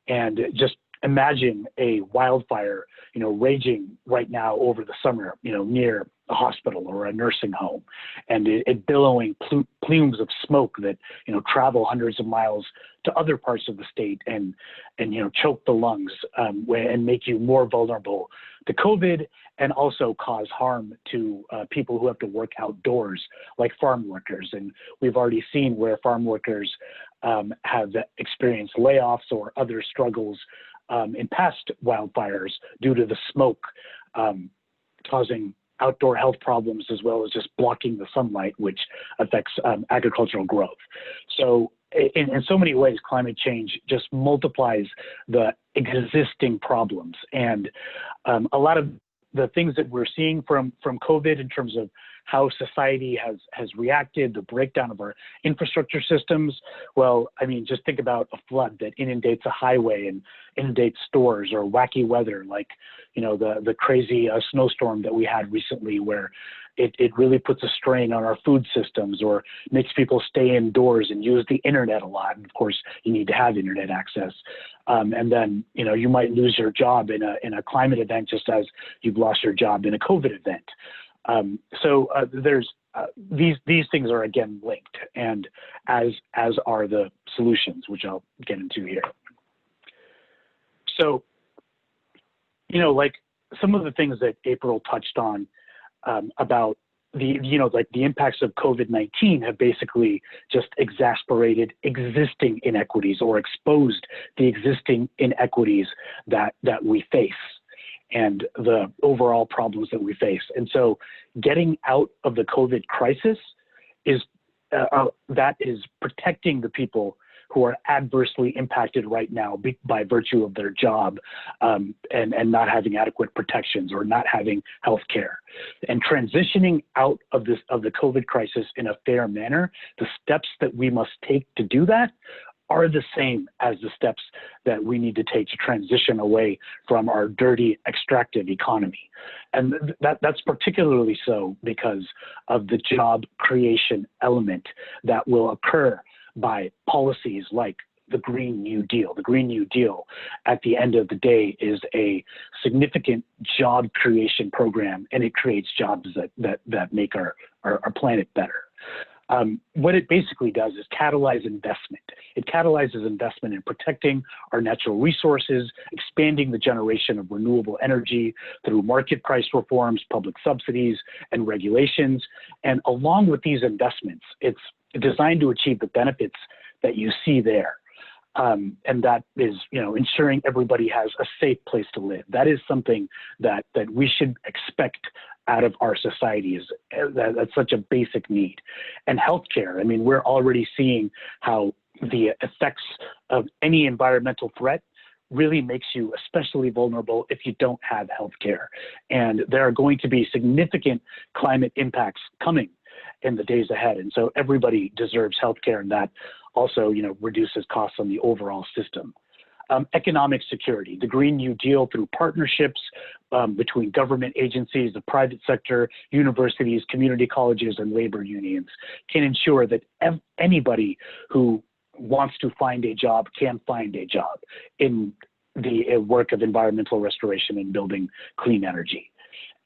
F: And just imagine a wildfire, raging right now over the summer, near a hospital or a nursing home, and it billowing plumes of smoke that, travel hundreds of miles to other parts of the state and choke the lungs and make you more vulnerable to COVID, and also cause harm to people who have to work outdoors, like farm workers. And we've already seen where farm workers have experienced layoffs or other struggles in past wildfires due to the smoke causing outdoor health problems, as well as just blocking the sunlight, which affects agricultural growth. So in so many ways, climate change just multiplies the existing problems. And a lot of the things that we're seeing from COVID in terms of how society has reacted, the breakdown of our infrastructure systems. Well, I mean, just think about a flood that inundates a highway and inundates stores, or wacky weather like, the crazy snowstorm that we had recently, where it really puts a strain on our food systems or makes people stay indoors and use the internet a lot. And of course, you need to have internet access. And then, you might lose your job in a climate event, just as you've lost your job in a COVID event. So there's these things are again linked, and as are the solutions, which I'll get into here. So, like some of the things that April touched on about the impacts of COVID-19 have basically just exacerbated existing inequities or exposed the existing inequities that we face and the overall problems that we face. And so getting out of the COVID crisis is protecting the people who are adversely impacted right now by virtue of their job and not having adequate protections or not having health care. And transitioning out of the COVID crisis in a fair manner, the steps that we must take to do that are the same as the steps that we need to take to transition away from our dirty extractive economy. And that's particularly so because of the job creation element that will occur by policies like the Green New Deal. The Green New Deal, at the end of the day, is a significant job creation program, and it creates jobs that make our planet better. What it basically does is catalyze investment. It catalyzes investment in protecting our natural resources, expanding the generation of renewable energy through market price reforms, public subsidies, and regulations. And along with these investments, it's designed to achieve the benefits that you see there. And that is, ensuring everybody has a safe place to live. That is something that we should expect out of our society. That's such a basic need. And healthcare, I mean, we're already seeing how the effects of any environmental threat really makes you especially vulnerable if you don't have health care. And there are going to be significant climate impacts coming in the days ahead. And so everybody deserves health care, and that also, reduces costs on the overall system. Economic security, the Green New Deal through partnerships between government agencies, the private sector, universities, community colleges, and labor unions can ensure that anybody who wants to find a job can find a job in the work of environmental restoration and building clean energy.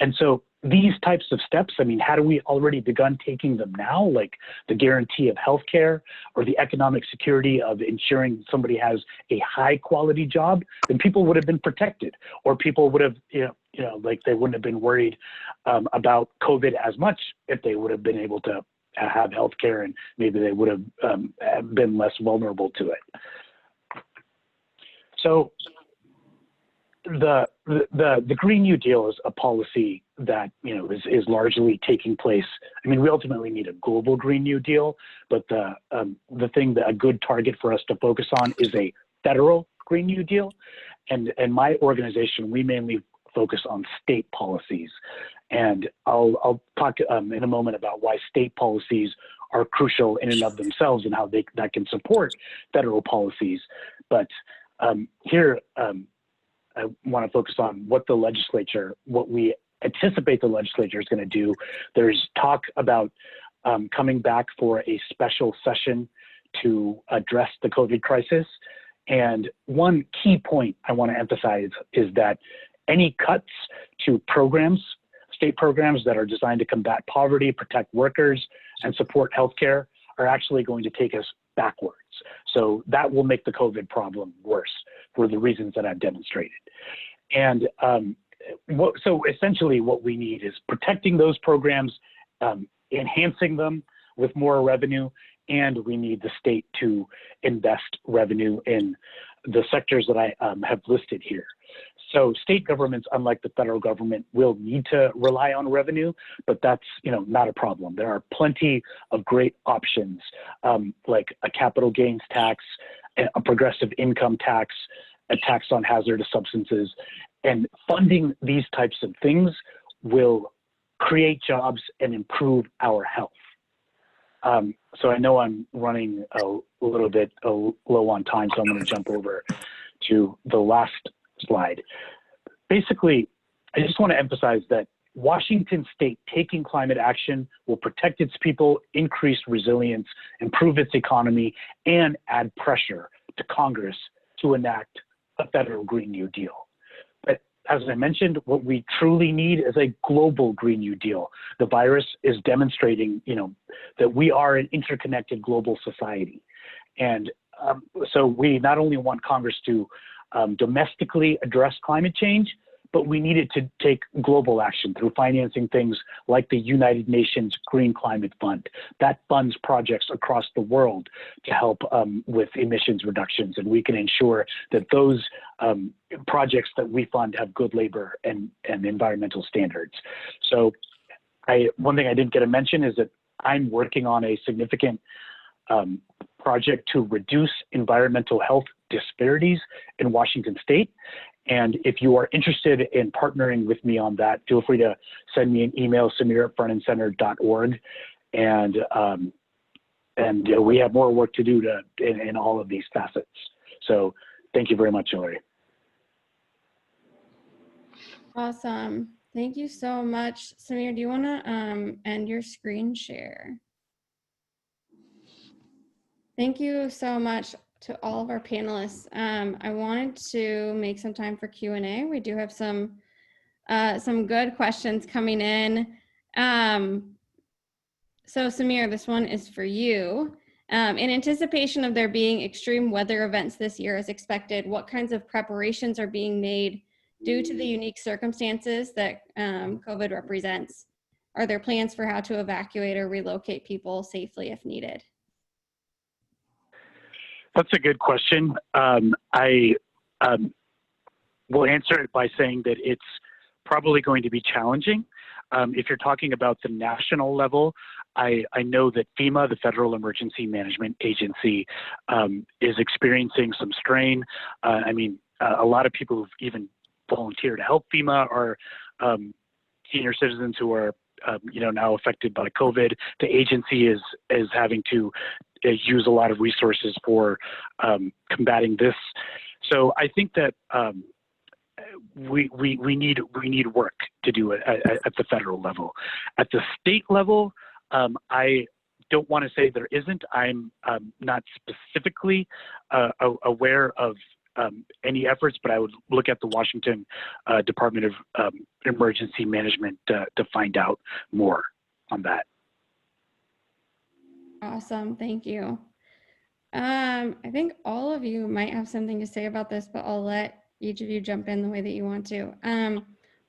F: And so these types of steps, had we already begun taking them now, like the guarantee of healthcare or the economic security of ensuring somebody has a high quality job, then people would have been protected, or people would have, they wouldn't have been worried about COVID as much if they would have been able to have healthcare, and maybe they would have been less vulnerable to it. So the Green New Deal is a policy that is largely taking place. We ultimately need a global Green New Deal, but a good target for us to focus on is a federal Green New Deal. And my organization, we mainly focus on state policies. And I'll talk in a moment about why state policies are crucial in and of themselves and how that can support federal policies. But here, I want to focus on what we anticipate the legislature is going to do. There's talk about coming back for a special session to address the COVID crisis. And one key point I want to emphasize is that any cuts to state programs that are designed to combat poverty, protect workers, and support healthcare are actually going to take us backwards. So that will make the COVID problem worse for the reasons that I've demonstrated. And so essentially what we need is protecting those programs, enhancing them with more revenue, and we need the state to invest revenue in the sectors that I have listed here. So state governments, unlike the federal government, will need to rely on revenue, but that's not a problem. There are plenty of great options, like a capital gains tax, a progressive income tax, a tax on hazardous substances, and funding these types of things will create jobs and improve our health. So I know I'm running a little bit low on time, so I'm going to jump over to the last slide. Basically, I just want to emphasize that Washington State taking climate action will protect its people, increase resilience, improve its economy, and add pressure to Congress to enact a federal Green New Deal. But as I mentioned, what we truly need is a global Green New Deal. The virus is demonstrating, that we are an interconnected global society. And so we not only want Congress to domestically address climate change, but we need it to take global action through financing things like the United Nations Green Climate Fund. That funds projects across the world to help with emissions reductions, and we can ensure that those projects that we fund have good labor and environmental standards. So one thing I didn't get to mention is that I'm working on a significant project to reduce environmental health disparities in Washington State. And if you are interested in partnering with me on that, feel free to send me an email, samir@frontandcenter.org. And we have more work to do in all of these facets. So thank you very much, Hillary.
A: Awesome. Thank you so much. Samir, do you want to end your screen share? Thank you so much to all of our panelists. I wanted to make some time for Q&A. We do have some good questions coming in. So Samir, this one is for you. In anticipation of there being extreme weather events this year as expected, what kinds of preparations are being made due to the unique circumstances that COVID represents? Are there plans for how to evacuate or relocate people safely if needed?
F: That's a good question. I will answer it by saying that it's probably going to be challenging. If you're talking about the national level, I know that FEMA, the Federal Emergency Management Agency, is experiencing some strain. a lot of people who've even volunteered to help FEMA are senior citizens who are now affected by COVID. The agency is having to use a lot of resources for combating this. So I think that we need work to do at the federal level. At the state level, I don't want to say there isn't. I'm not specifically aware of any efforts, but I would look at the Washington Department of Emergency Management to find out more on that.
A: Awesome, thank you. I think all of you might have something to say about this, but I'll let each of you jump in the way that you want to.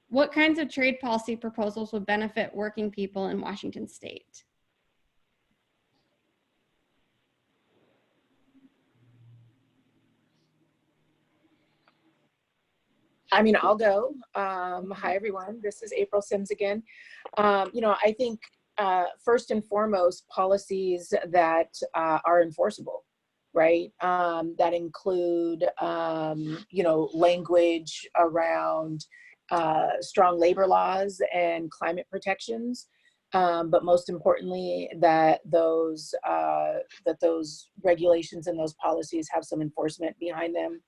A: What kinds of trade policy proposals would benefit working people in Washington State?
G: I mean, I'll go. Hi, everyone. This is April Sims again. I think first and foremost, policies that are enforceable, right? That include, language around strong labor laws and climate protections. But most importantly, that those regulations and those policies have some enforcement behind them.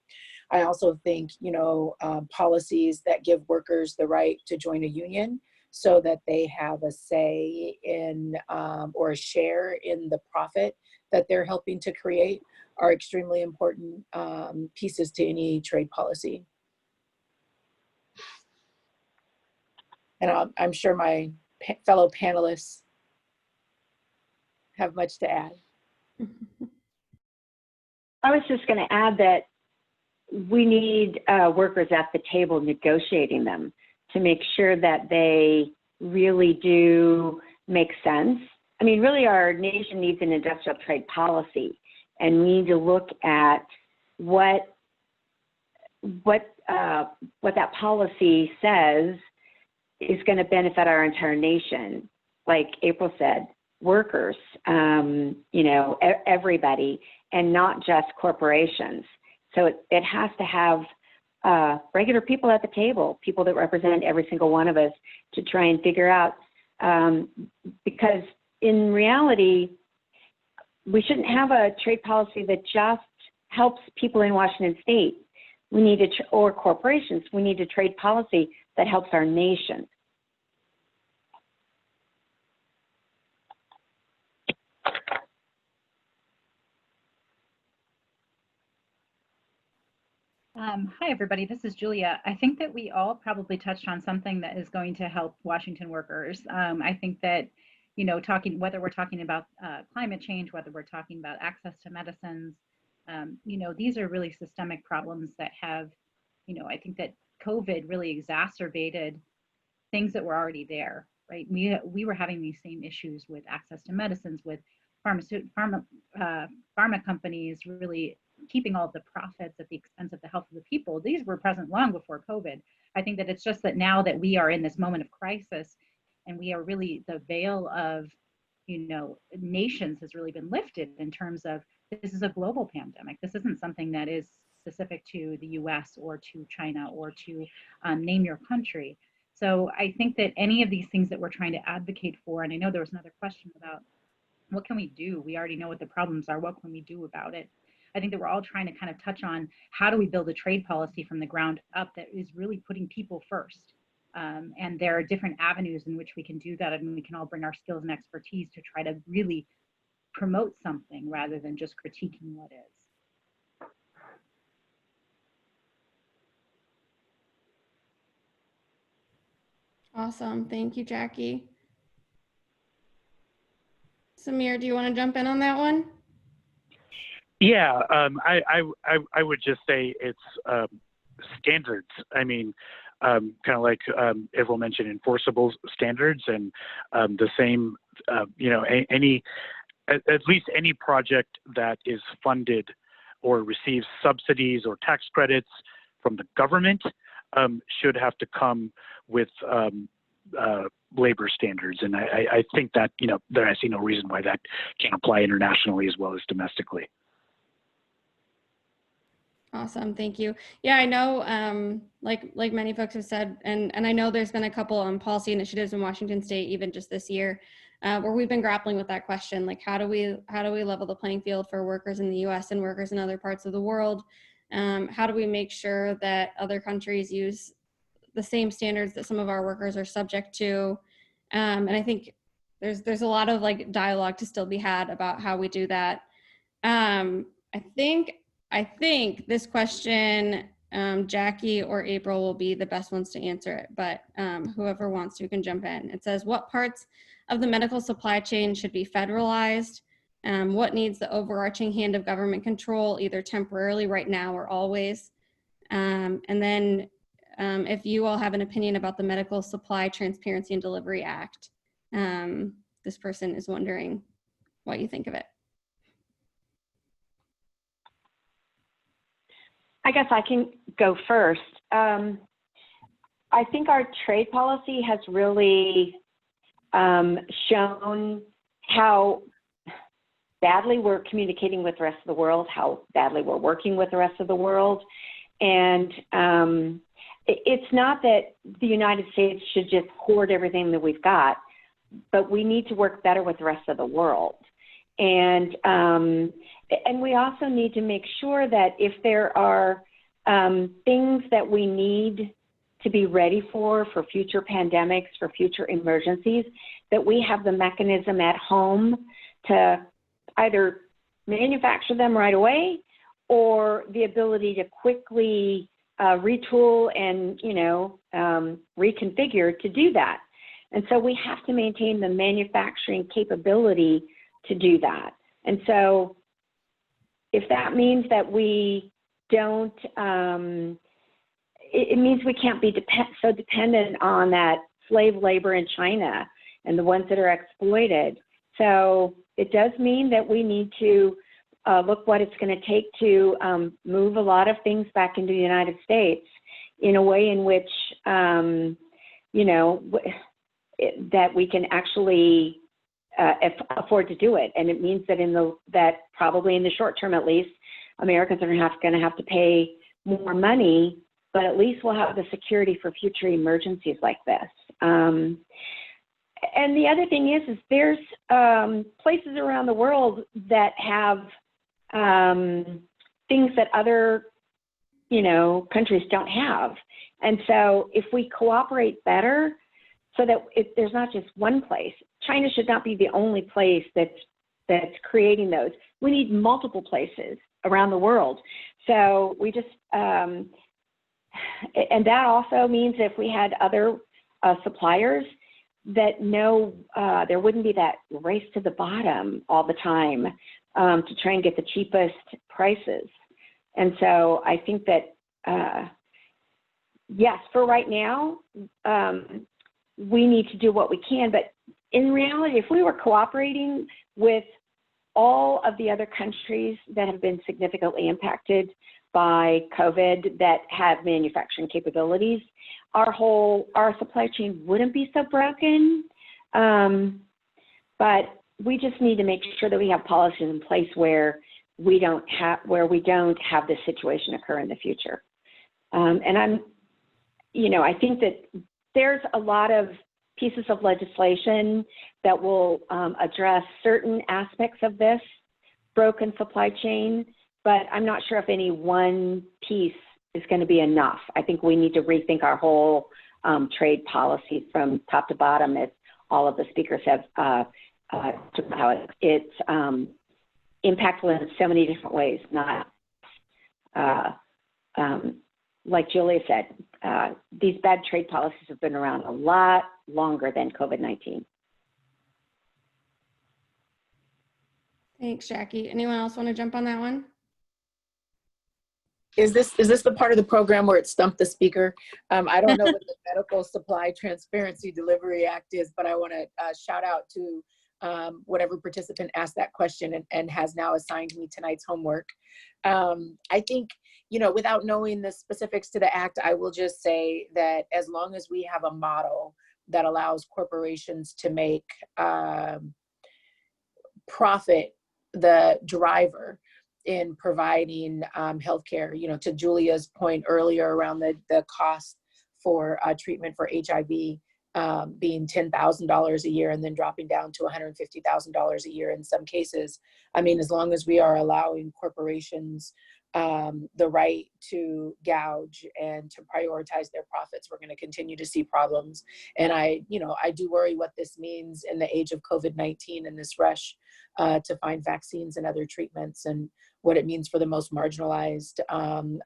G: I also think, policies that give workers the right to join a union so that they have a say in or a share in the profit that they're helping to create are extremely important pieces to any trade policy. And I'm sure my fellow panelists have much to add.
E: I was just going to add that we need workers at the table negotiating them to make sure that they really do make sense. I mean, really our nation needs an industrial trade policy, and we need to look at what that policy says is going to benefit our entire nation. Like April said, workers, everybody, and not just corporations. So it has to have regular people at the table, people that represent every single one of us, to try and figure out, because in reality, we shouldn't have a trade policy that just helps people in Washington State. We need or corporations, we need a trade policy that helps our nation.
B: Hi, everybody. This is Julia. I think that we all probably touched on something that is going to help Washington workers. I think that, whether we're talking about climate change, whether we're talking about access to medicines, these are really systemic problems that have, I think that COVID really exacerbated things that were already there, right? We were having these same issues with access to medicines, with pharma companies really keeping all of the profits at the expense of the health of the people. These were present long before COVID. I think that it's just that now that we are in this moment of crisis and we are really, the veil of, nations has really been lifted in terms of, this is a global pandemic. This isn't something that is specific to the US or to China or to name your country. So I think that any of these things that we're trying to advocate for, and I know there was another question about what can we do? We already know what the problems are. What can we do about it? I think that we're all trying to kind of touch on how do we build a trade policy from the ground up that is really putting people first. And there are different avenues in which we can do that, and we can all bring our skills and expertise to try to really promote something rather than just critiquing what is.
A: Awesome, thank you, Jackie. Samir, do you want to jump in on that one?
F: Yeah, I would just say it's standards. I mean, kind of like April mentioned, enforceable standards, and the same, at least any project that is funded or receives subsidies or tax credits from the government should have to come with labor standards. And I think that, I see no reason why that can't apply internationally as well as domestically.
A: Awesome, thank you. Yeah, I know, like many folks have said, and I know there's been a couple policy initiatives in Washington State, even just this year, where we've been grappling with that question, like how do we level the playing field for workers in the U.S. and workers in other parts of the world? How do we make sure that other countries use the same standards that some of our workers are subject to? And I think there's a lot of like dialogue to still be had about how we do that. I think this question, Jackie or April will be the best ones to answer it, but whoever wants to can jump in. It says, what parts of the medical supply chain should be federalized? What needs the overarching hand of government control, either temporarily, right now, or always? And then if you all have an opinion about the Medical Supply Transparency and Delivery Act, this person is wondering what you think of it.
E: I guess I can go first. I think our trade policy has really shown how badly we're communicating with the rest of the world, how badly we're working with the rest of the world. And it's not that the United States should just hoard everything that we've got, but we need to work better with the rest of the world. And we also need to make sure that if there are things that we need to be ready for future pandemics, for future emergencies, that we have the mechanism at home to either manufacture them right away or the ability to quickly retool and, reconfigure to do that. And so we have to maintain the manufacturing capability to do that. And so if that means that we don't, it means we can't be so dependent on that slave labor in China and the ones that are exploited. So it does mean that we need to look what it's going to take to move a lot of things back into the United States in a way in which, that we can actually afford to do it. And it means that that probably in the short term, at least, Americans are going to have to pay more money, but at least we'll have the security for future emergencies like this. And the other thing is there's places around the world that have things that other, countries don't have. And so if we cooperate better, so that there's not just one place. China should not be the only place that's creating those. We need multiple places around the world. So we just, and that also means if we had other suppliers that there wouldn't be that race to the bottom all the time to try and get the cheapest prices. And so I think that, yes, for right now, we need to do what we can, but in reality, if we were cooperating with all of the other countries that have been significantly impacted by COVID that have manufacturing capabilities, our supply chain wouldn't be so broken. But we just need to make sure that we have policies in place where we don't have this situation occur in the future. And I think that there's a lot of pieces of legislation that will address certain aspects of this broken supply chain, but I'm not sure if any one piece is going to be enough. I think we need to rethink our whole trade policy from top to bottom, as all of the speakers have talked about. It's impactful in so many different ways, not like Julia said, these bad trade policies have been around a lot longer than COVID-19.
A: Thanks, Jackie. Anyone else want to jump on that one?
G: Is this the part of the program where it stumped the speaker? I don't know what the Medical Supply Transparency Delivery Act is, but I want to shout out to whatever participant asked that question and has now assigned me tonight's homework. I think, without knowing the specifics to the act, I will just say that as long as we have a model that allows corporations to make profit the driver, in providing healthcare. You know, to Julia's point earlier around the cost for treatment for HIV being $10,000 a year and then dropping down to $150,000 a year in some cases. I mean, as long as we are allowing corporations the right to gouge and to prioritize their profits, we're going to continue to see problems. And I do worry what this means in the age of COVID-19 and this rush to find vaccines and other treatments, and what it means for the most marginalized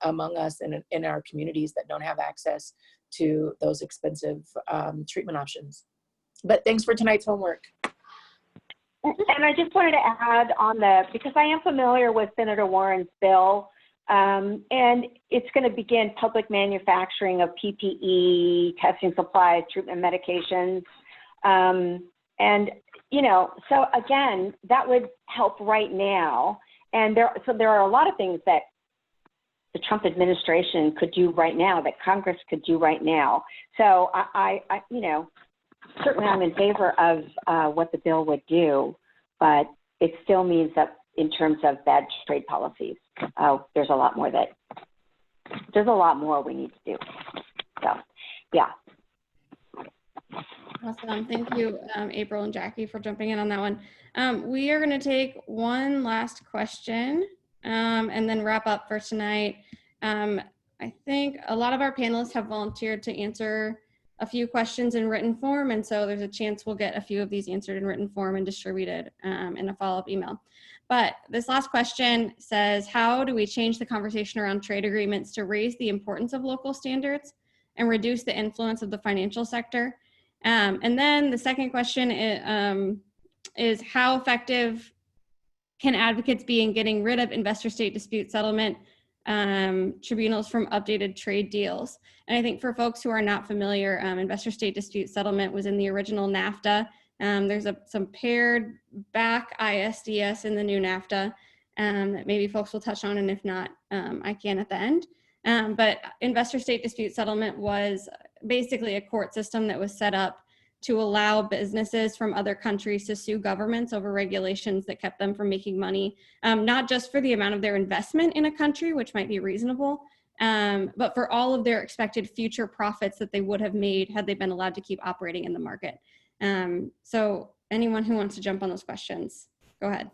G: among us and in our communities that don't have access to those expensive treatment options. But thanks for tonight's homework.
E: And I just wanted to add on because I am familiar with Senator Warren's bill, and it's going to begin public manufacturing of PPE, testing supplies, treatment medications. And, you know, so again, that would help right now. And there are a lot of things that the Trump administration could do right now, that Congress could do right now. So I you know, certainly I'm in favor of what the bill would do, but it still means that in terms of bad trade policies, there's a lot more we need to do. So, yeah.
A: Awesome. Thank you, April and Jackie, for jumping in on that one. We are going to take one last question and then wrap up for tonight. I think a lot of our panelists have volunteered to answer a few questions in written form, and so there's a chance we'll get a few of these answered in written form and distributed in a follow-up email. But this last question says, how do we change the conversation around trade agreements to raise the importance of local standards and reduce the influence of the financial sector? And then the second question is how effective can advocates be in getting rid of investor-state dispute settlement tribunals from updated trade deals? And I think for folks who are not familiar, investor-state dispute settlement was in the original NAFTA. There's some pared back ISDS in the new NAFTA that maybe folks will touch on, and if not, I can at the end. But investor-state dispute settlement was basically a court system that was set up to allow businesses from other countries to sue governments over regulations that kept them from making money, not just for the amount of their investment in a country, which might be reasonable, but for all of their expected future profits that they would have made had they been allowed to keep operating in the market. So anyone who wants to jump on those questions, go ahead.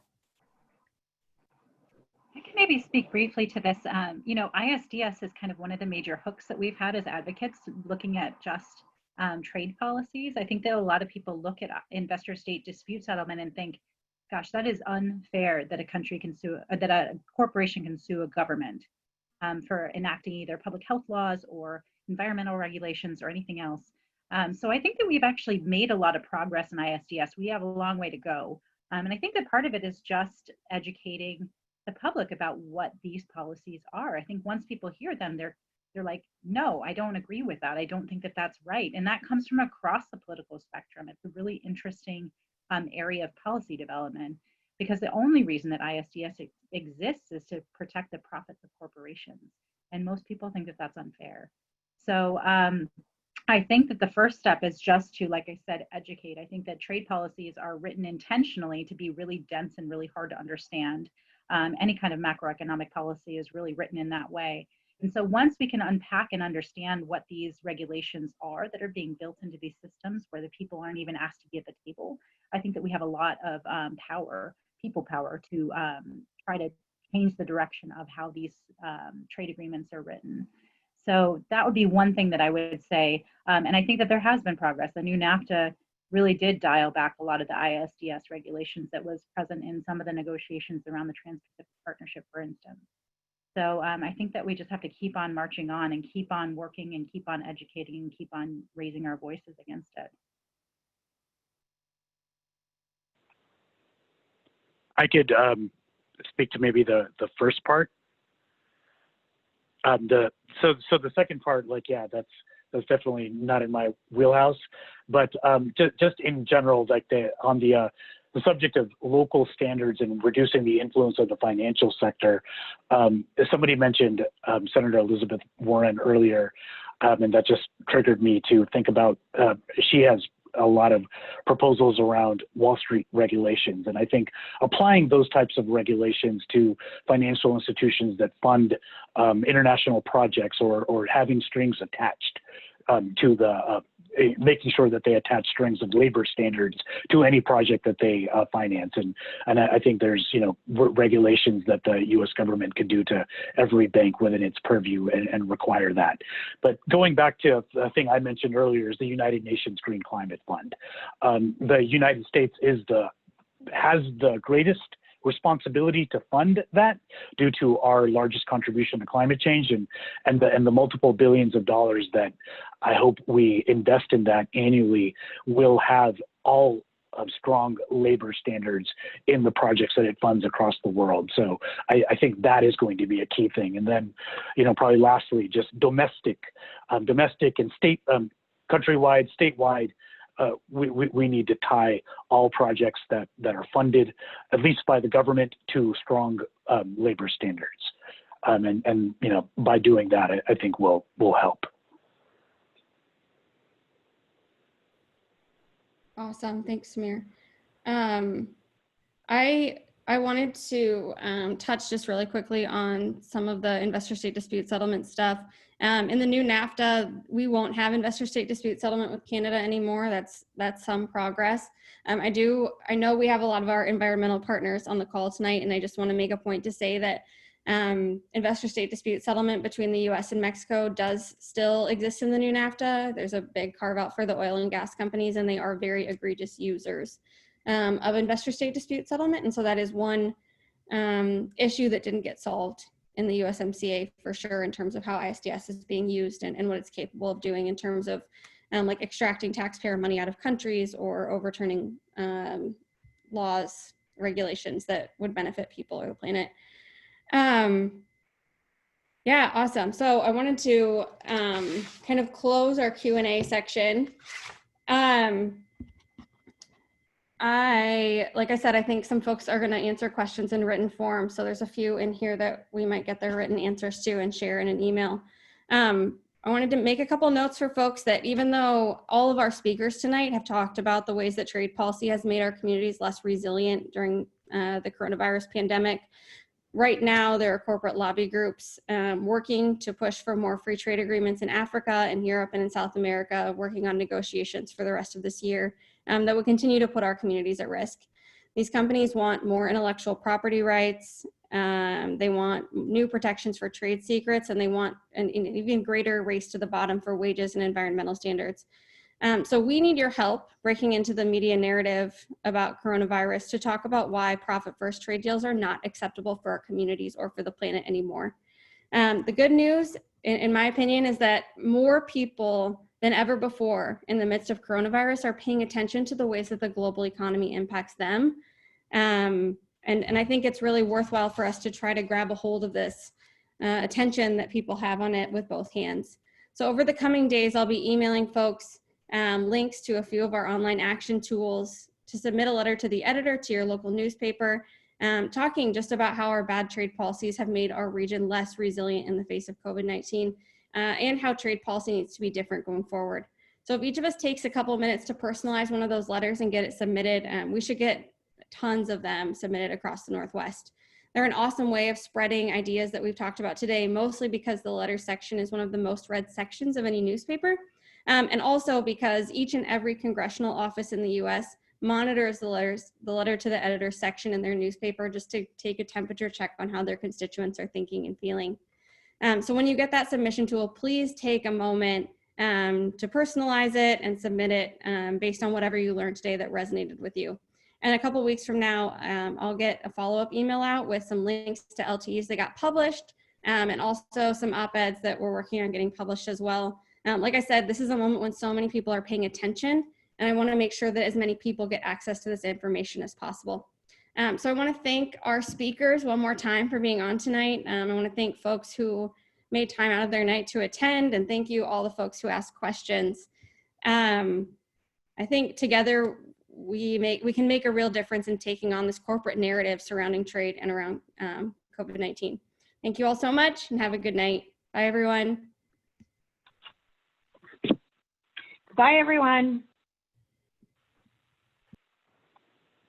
B: I can maybe speak briefly to this. You know, ISDS is kind of one of the major hooks that we've had as advocates looking at just trade policies. I think that a lot of people look at investor-state dispute settlement and think, gosh, that is unfair that a country can sue, that a corporation can sue a government for enacting either public health laws or environmental regulations or anything else. So I think that we've actually made a lot of progress in ISDS. We have a long way to go. And I think that part of it is just educating the public about what these policies are. I think once people hear them, they're like, no, I don't agree with that. I don't think that that's right. And that comes from across the political spectrum. It's a really interesting area of policy development, because the only reason that ISDS exists is to protect the profits of corporations. And most people think that that's unfair. So I think that the first step is just to, like I said, educate. I think that trade policies are written intentionally to be really dense and really hard to understand. Any kind of macroeconomic policy is really written in that way. And so once we can unpack and understand what these regulations are that are being built into these systems where the people aren't even asked to be at the table, I think that we have a lot of power, people power, to try to change the direction of how these trade agreements are written. So that would be one thing that I would say. And I think that there has been progress. The new NAFTA really did dial back a lot of the ISDS regulations that was present in some of the negotiations around the Trans-Pacific Partnership, for instance. So I think that we just have to keep on marching on and keep on working and keep on educating and keep on raising our voices against it.
F: I could speak to maybe the first part. So the second part, like, yeah, that's definitely not in my wheelhouse. But just in general, like on the subject of local standards and reducing the influence of the financial sector, somebody mentioned Senator Elizabeth Warren earlier, and that just triggered me to think about. She has a lot of proposals around Wall Street regulations. And I think applying those types of regulations to financial institutions that fund international projects, or having strings attached to the making sure that they attach strings of labor standards to any project that they finance. And I think there's, regulations that the U.S. government could do to every bank within its purview and require that. But going back to the thing I mentioned earlier is the United Nations Green Climate Fund. The United States has the greatest responsibility to fund that due to our largest contribution to climate change and the multiple billions of dollars that I hope we invest in that annually will have all of strong labor standards in the projects that it funds across the world. So I think that is going to be a key thing. And then, probably lastly, just domestic and state, countrywide, statewide, we need to tie all projects that are funded, at least by the government, to strong labor standards. And by doing that, I think will help.
A: Awesome. Thanks, Samir. I wanted to touch just really quickly on some of the investor-state dispute settlement stuff. In the new NAFTA, we won't have investor-state dispute settlement with Canada anymore. That's some progress. I know we have a lot of our environmental partners on the call tonight, and I just want to make a point to say that investor-state dispute settlement between the U.S. and Mexico does still exist in the new NAFTA. There's a big carve-out for the oil and gas companies, and they are very egregious users of investor-state dispute settlement. And so that is one issue that didn't get solved in the USMCA for sure, in terms of how ISDS is being used and what it's capable of doing in terms of like extracting taxpayer money out of countries or overturning laws, regulations that would benefit people or the planet. Yeah, awesome. So I wanted to kind of close our Q&A section. Like I said, I think some folks are going to answer questions in written form. So there's a few in here that we might get their written answers to and share in an email. I wanted to make a couple notes for folks that even though all of our speakers tonight have talked about the ways that trade policy has made our communities less resilient during the coronavirus pandemic, right now there are corporate lobby groups working to push for more free trade agreements in Africa and Europe and in South America, working on negotiations for the rest of this year that will continue to put our communities at risk. These companies want more intellectual property rights, they want new protections for trade secrets, and they want an even greater race to the bottom for wages and environmental standards. So we need your help breaking into the media narrative about coronavirus to talk about why profit-first trade deals are not acceptable for our communities or for the planet anymore. The good news, in my opinion, is that more people than ever before in the midst of coronavirus are paying attention to the ways that the global economy impacts them. And I think it's really worthwhile for us to try to grab a hold of this attention that people have on it with both hands. So over the coming days, I'll be emailing folks links to a few of our online action tools to submit a letter to the editor, to your local newspaper, talking just about how our bad trade policies have made our region less resilient in the face of COVID-19, and how trade policy needs to be different going forward. So if each of us takes a couple minutes to personalize one of those letters and get it submitted, we should get tons of them submitted across the Northwest. They're an awesome way of spreading ideas that we've talked about today, mostly because the letter section is one of the most read sections of any newspaper. And also because each and every congressional office in the US monitors the letter to the editor section in their newspaper just to take a temperature check on how their constituents are thinking and feeling. So when you get that submission tool, please take a moment to personalize it and submit it based on whatever you learned today that resonated with you. And a couple weeks from now, I'll get a follow-up email out with some links to LTEs that got published, and also some op-eds that we're working on getting published as well. Like I said, this is a moment when so many people are paying attention, and I want to make sure that as many people get access to this information as possible. So I want to thank our speakers one more time for being on tonight. I want to thank folks who made time out of their night to attend, and thank you all the folks who asked questions. I think together we can make a real difference in taking on this corporate narrative surrounding trade and around COVID-19. Thank you all so much, and have a good night. Bye, everyone.
E: Bye, everyone.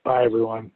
F: Bye, everyone.